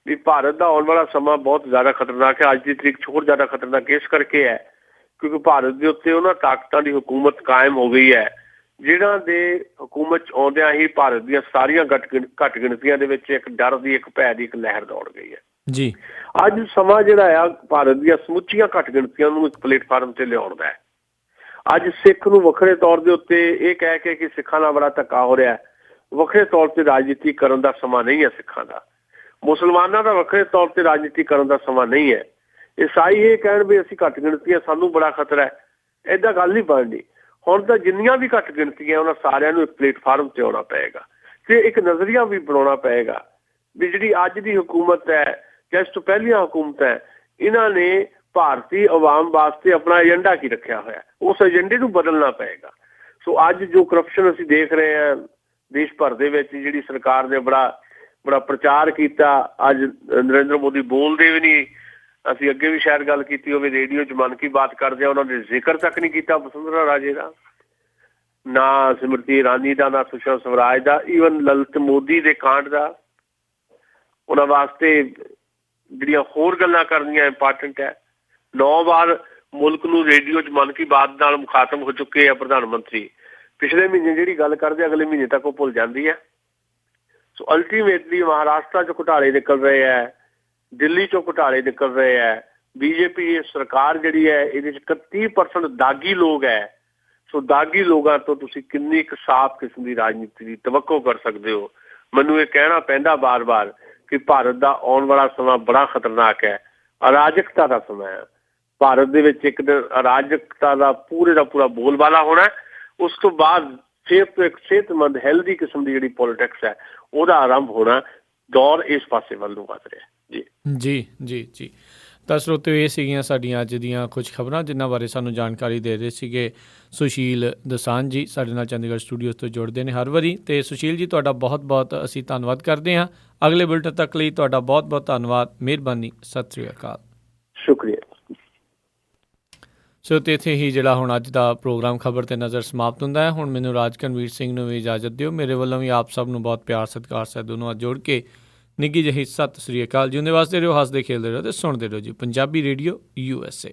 ਵੀ ਭਾਰਤ ਦਾ ਆਉਣ ਵਾਲਾ ਸਮਾਂ ਬਹੁਤ ਜ਼ਿਆਦਾ ਖਤਰਨਾਕ ਹੈ। ਅੱਜ ਦੀ ਤਰੀਕ 'ਚ ਹੋਰ ਜ਼ਿਆਦਾ ਖਤਰਨਾਕ ਇਸ ਕਰਕੇ ਹੈ ਕਿਉਂਕਿ ਭਾਰਤ ਦੇ ਉੱਤੇ ਉਹਨਾਂ ਤਾਕਤਾਂ ਦੀ ਹੁਕੂਮਤ ਕਾਇਮ ਹੋ ਗਈ ਹੈ, ਜਿਹਨਾਂ ਦੇ ਹੁਕੂਮਤ 'ਚ ਆਉਂਦਿਆਂ ਹੀ ਭਾਰਤ ਦੀਆਂ ਸਾਰੀਆਂ ਘੱਟ ਗਿਣਤੀਆਂ ਦੇ ਵਿੱਚ ਇੱਕ ਡਰ ਦੀ, ਇੱਕ ਭੈ ਦੀ ਇੱਕ ਲਹਿਰ ਦੌੜ ਗਈ ਹੈ ਜੀ। ਅੱਜ ਸਮਾਂ ਜਿਹੜਾ ਆ ਭਾਰਤ ਦੀਆਂ ਸਮੁੱਚੀਆਂ ਘੱਟ ਗਿਣਤੀਆਂ ਨੂੰ ਇੱਕ ਪਲੇਟਫਾਰਮ ਤੇ ਲਿਆਉਣ ਦਾ ਹੈ। ਅੱਜ ਸਿੱਖ ਨੂੰ ਵੱਖਰੇ ਤੌਰ ਦੇ ਉੱਤੇ ਇਹ ਕਹਿ ਕੇ ਕਿ ਸਿੱਖਾਂ ਨਾਲ ਬੜਾ ਧੱਕਾ ਹੋ ਰਿਹਾ, ਵੱਖਰੇ ਤੌਰ ਤੇ ਰਾਜਨੀਤੀ ਕਰਨ ਦਾ ਸਮਾਂ ਨਹੀਂ ਹੈ ਸਿੱਖਾਂ ਦਾ। ਮੁਸਲਮਾਨਾਂ ਦਾ ਵੱਖਰੇ ਤੌਰ ਤੇ ਰਾਜਨੀਤੀ ਕਰਨ ਦਾ ਸਮਾਂ ਨਹੀਂ ਹੈ। ਈਸਾਈ ਇਹ ਕਹਿਣ ਵੀ ਅਸੀਂ ਘੱਟ ਗਿਣਤੀਆਂ, ਸਾਨੂੰ ਬੜਾ ਖਤਰਾ ਹੈ, ਏਦਾਂ ਗੱਲ ਨਹੀਂ ਬਣਦੀ। ਹੁਣ ਤਾਂ ਜਿੰਨੀਆਂ ਵੀ ਘੱਟ ਗਿਣਤੀਆਂ, ਉਹਨਾਂ ਸਾਰਿਆਂ ਨੂੰ ਇੱਕ ਪਲੇਟਫਾਰਮ ਤੇ ਆਉਣਾ ਪਏਗਾ ਤੇ ਇੱਕ ਨਜ਼ਰੀਆ ਵੀ ਬਣਾਉਣਾ ਪਏਗਾ ਵੀ ਜਿਹੜੀ ਅੱਜ ਦੀ ਹੁਕੂਮਤ ਹੈ ਜਾਂ ਇਸ ਤੋਂ ਪਹਿਲੀਆਂ ਹੁਕੂਮਤ ਹੈ, ਇਹਨਾਂ ਨੇ ਭਾਰਤੀ ਆਵਾਮ ਵਾਸਤੇ ਆਪਣਾ ਏਜੰਡਾ ਕੀ ਰੱਖਿਆ ਹੋਇਆ, ਉਸ ਏਜੰਡੇ ਨੂੰ ਬਦਲਣਾ ਪਏਗਾ। ਸੋ ਅੱਜ ਜੋ ਕਰਪਸ਼ਨ ਅਸੀਂ ਦੇਖ ਰਹੇ ਹਾਂ ਦੇਸ਼ ਭਰ ਦੇ ਵਿੱਚ, ਜਿਹੜੀ ਸਰਕਾਰ ਨੇ ਬੜਾ ਪ੍ਰਚਾਰ ਕੀਤਾ, ਅੱਜ ਨਰਿੰਦਰ ਮੋਦੀ ਬੋਲਦੇ ਵੀ ਨਹੀਂ। ਅਸੀਂ ਅੱਗੇ ਵੀ ਸ਼ਾਇਦ ਗੱਲ ਕੀਤੀ ਹੋਵੇ ਰੇਡੀਓ 'ਚ, ਮਨ ਕੀ ਬਾਤ ਕਰਦੇ ਆ, ਉਹਨਾਂ ਨੇ ਜ਼ਿਕਰ ਤੱਕ ਨਹੀਂ ਕੀਤਾ ਵਸੁੰਧਰਾ ਰਾਜੇ ਦਾ, ਨਾ ਸਮ੍ਰਿਤੀ ਇਰਾਨੀ ਦਾ, ਨਾ ਸੁਸ਼ਮਾ ਸਵਰਾਜ ਦਾ, ਈਵਨ ਲਲਿਤ ਮੋਦੀ ਦੇ ਕਾਂਡ ਦਾ। ਉਹਨਾਂ ਵਾਸਤੇ ਜਿਹੜੀਆਂ ਹੋਰ ਗੱਲਾਂ ਕਰਨੀਆਂ ਇੰਪਾਰਟੈਂਟ ਹੈ। 9 ਵਾਰ ਮੁਲਕ ਨੂੰ ਰੇਡੀਓ 'ਚ ਮਨ ਕੀ ਬਾਤ ਨਾਲ ਮੁਖਾਤਬ ਹੋ ਚੁੱਕੇ ਆ ਪ੍ਰਧਾਨ ਮੰਤਰੀ। ਪਿਛਲੇ ਮਹੀਨੇ ਜਿਹੜੀ ਗੱਲ ਕਰਦੇ ਅਗਲੇ ਮਹੀਨੇ ਤੱਕ ਉਹ ਭੁੱਲ ਜਾਂਦੀ ਹੈ। ਸੋ ਅਲਟੀਮੇਟਲੀ ਮਹਾਰਾਸ਼ਟਰ 'ਚ ਘੁਟਾਲੇ ਨਿਕਲ ਰਹੇ ਹੈ, ਦਿੱਲੀ 'ਚੋਂ ਘੁਟਾਲੇ ਨਿਕਲ ਰਹੇ ਹੈ। ਬੀਜੇਪੀ ਸਰਕਾਰ ਜਿਹੜੀ ਹੈ ਇਹਦੇ 'ਚ 31% ਦਾਗੀ ਲੋਕ ਹੈ। ਸੋ ਦਾਗੀ ਲੋਕਾਂ ਤੋਂ ਤੁਸੀਂ ਕਿੰਨੀ ਕੁ ਸਾਫ਼ ਕਿਸਮ ਦੀ ਰਾਜਨੀਤੀ ਦੀ ਤਵੱਕੋ ਕਰ ਸਕਦੇ ਹੋ। ਮੈਨੂੰ ਇਹ ਕਹਿਣਾ ਪੈਂਦਾ ਬਾਰ-ਬਾਰ ਕਿ ਭਾਰਤ ਦਾ ਆਉਣ ਵਾਲਾ ਸਮਾਂ ਬੜਾ ਖਤਰਨਾਕ ਹੈ, ਅਰਾਜਕਤਾ ਦਾ ਸਮਾਂ ਹੈ। ਭਾਰਤ ਦੇ ਵਿੱਚ ਇੱਕ ਦਿਨ ਅਰਾਜਕਤਾ ਦਾ ਪੂਰਾ ਬੋਲਬਾਲਾ ਹੋਣਾ। ਉਸ ਤੋਂ ਬਾਅਦ ਫਿਰ ਤੋਂ ਇੱਕ ਸਿਹਤਮੰਦ ਹੈਲਦੀ ਕਿਸਮ ਦੀ ਜਿਹੜੀ ਪੋਲੀਟਿਕਸ ਹੈ ਉਹਦਾ ਆਰੰਭ ਹੋਣਾ। ਦੌਰ ਇਸ ਪਾਸੇ ਵੱਲ ਨੂੰ ਵੱਧ ਰਿਹਾ ਜੀ। ਤਾਂ ਸਰੋਤਿਓ, ਇਹ ਸੀਗੀਆਂ ਸਾਡੀਆਂ ਅੱਜ ਦੀਆਂ ਕੁਝ ਖਬਰਾਂ ਜਿਨ੍ਹਾਂ ਬਾਰੇ ਸਾਨੂੰ ਜਾਣਕਾਰੀ ਦੇ ਰਹੇ ਸੀਗੇ ਸੁਸ਼ੀਲ ਦੋਸਾਂਝ ਜੀ, ਸਾਡੇ ਨਾਲ ਚੰਡੀਗੜ੍ਹ ਸਟੂਡੀਓ ਤੋਂ ਜੁੜਦੇ ਨੇ ਹਰ ਵਾਰੀ। ਅਤੇ ਸੁਸ਼ੀਲ ਜੀ, ਤੁਹਾਡਾ ਬਹੁਤ ਅਸੀਂ ਧੰਨਵਾਦ ਕਰਦੇ ਹਾਂ। ਅਗਲੇ ਬੁਲੇਟਿਨ ਤੱਕ ਲਈ ਤੁਹਾਡਾ ਬਹੁਤ ਧੰਨਵਾਦ, ਮਿਹਰਬਾਨੀ, ਸਤਿ ਸ਼੍ਰੀ ਅਕਾਲ। ਸ਼ੁਕਰੀਆ। ਸੋ ਅਤੇ ਇੱਥੇ ਹੀ ਜਿਹੜਾ ਹੁਣ ਅੱਜ ਦਾ ਪ੍ਰੋਗਰਾਮ ਖਬਰ 'ਤੇ ਨਜ਼ਰ ਸਮਾਪਤ ਹੁੰਦਾ ਹੈ। ਹੁਣ ਮੈਨੂੰ ਰਾਜ ਕਨਵੀਰ ਸਿੰਘ ਨੂੰ ਵੀ ਇਜਾਜ਼ਤ ਦਿਓ। ਮੇਰੇ ਵੱਲੋਂ ਵੀ ਆਪ ਸਭ ਨੂੰ ਬਹੁਤ ਪਿਆਰ ਸਤਿਕਾਰ ਸਹਿਤ ਦੋਨੋਂ ਹੱਥ ਜੋੜ ਕੇ ਨਿੱਘੀ ਜਿਹੀ ਸਤਿ ਸ਼੍ਰੀ ਅਕਾਲ। ਜਿਉਂਦੇ ਵਾਸਤੇ ਰਹੋ, ਹੱਸਦੇ ਖੇਡਦੇ ਰਹੋ ਅਤੇ ਸੁਣਦੇ ਰਹੋ ਜੀ ਪੰਜਾਬੀ ਰੇਡੀਓ USA।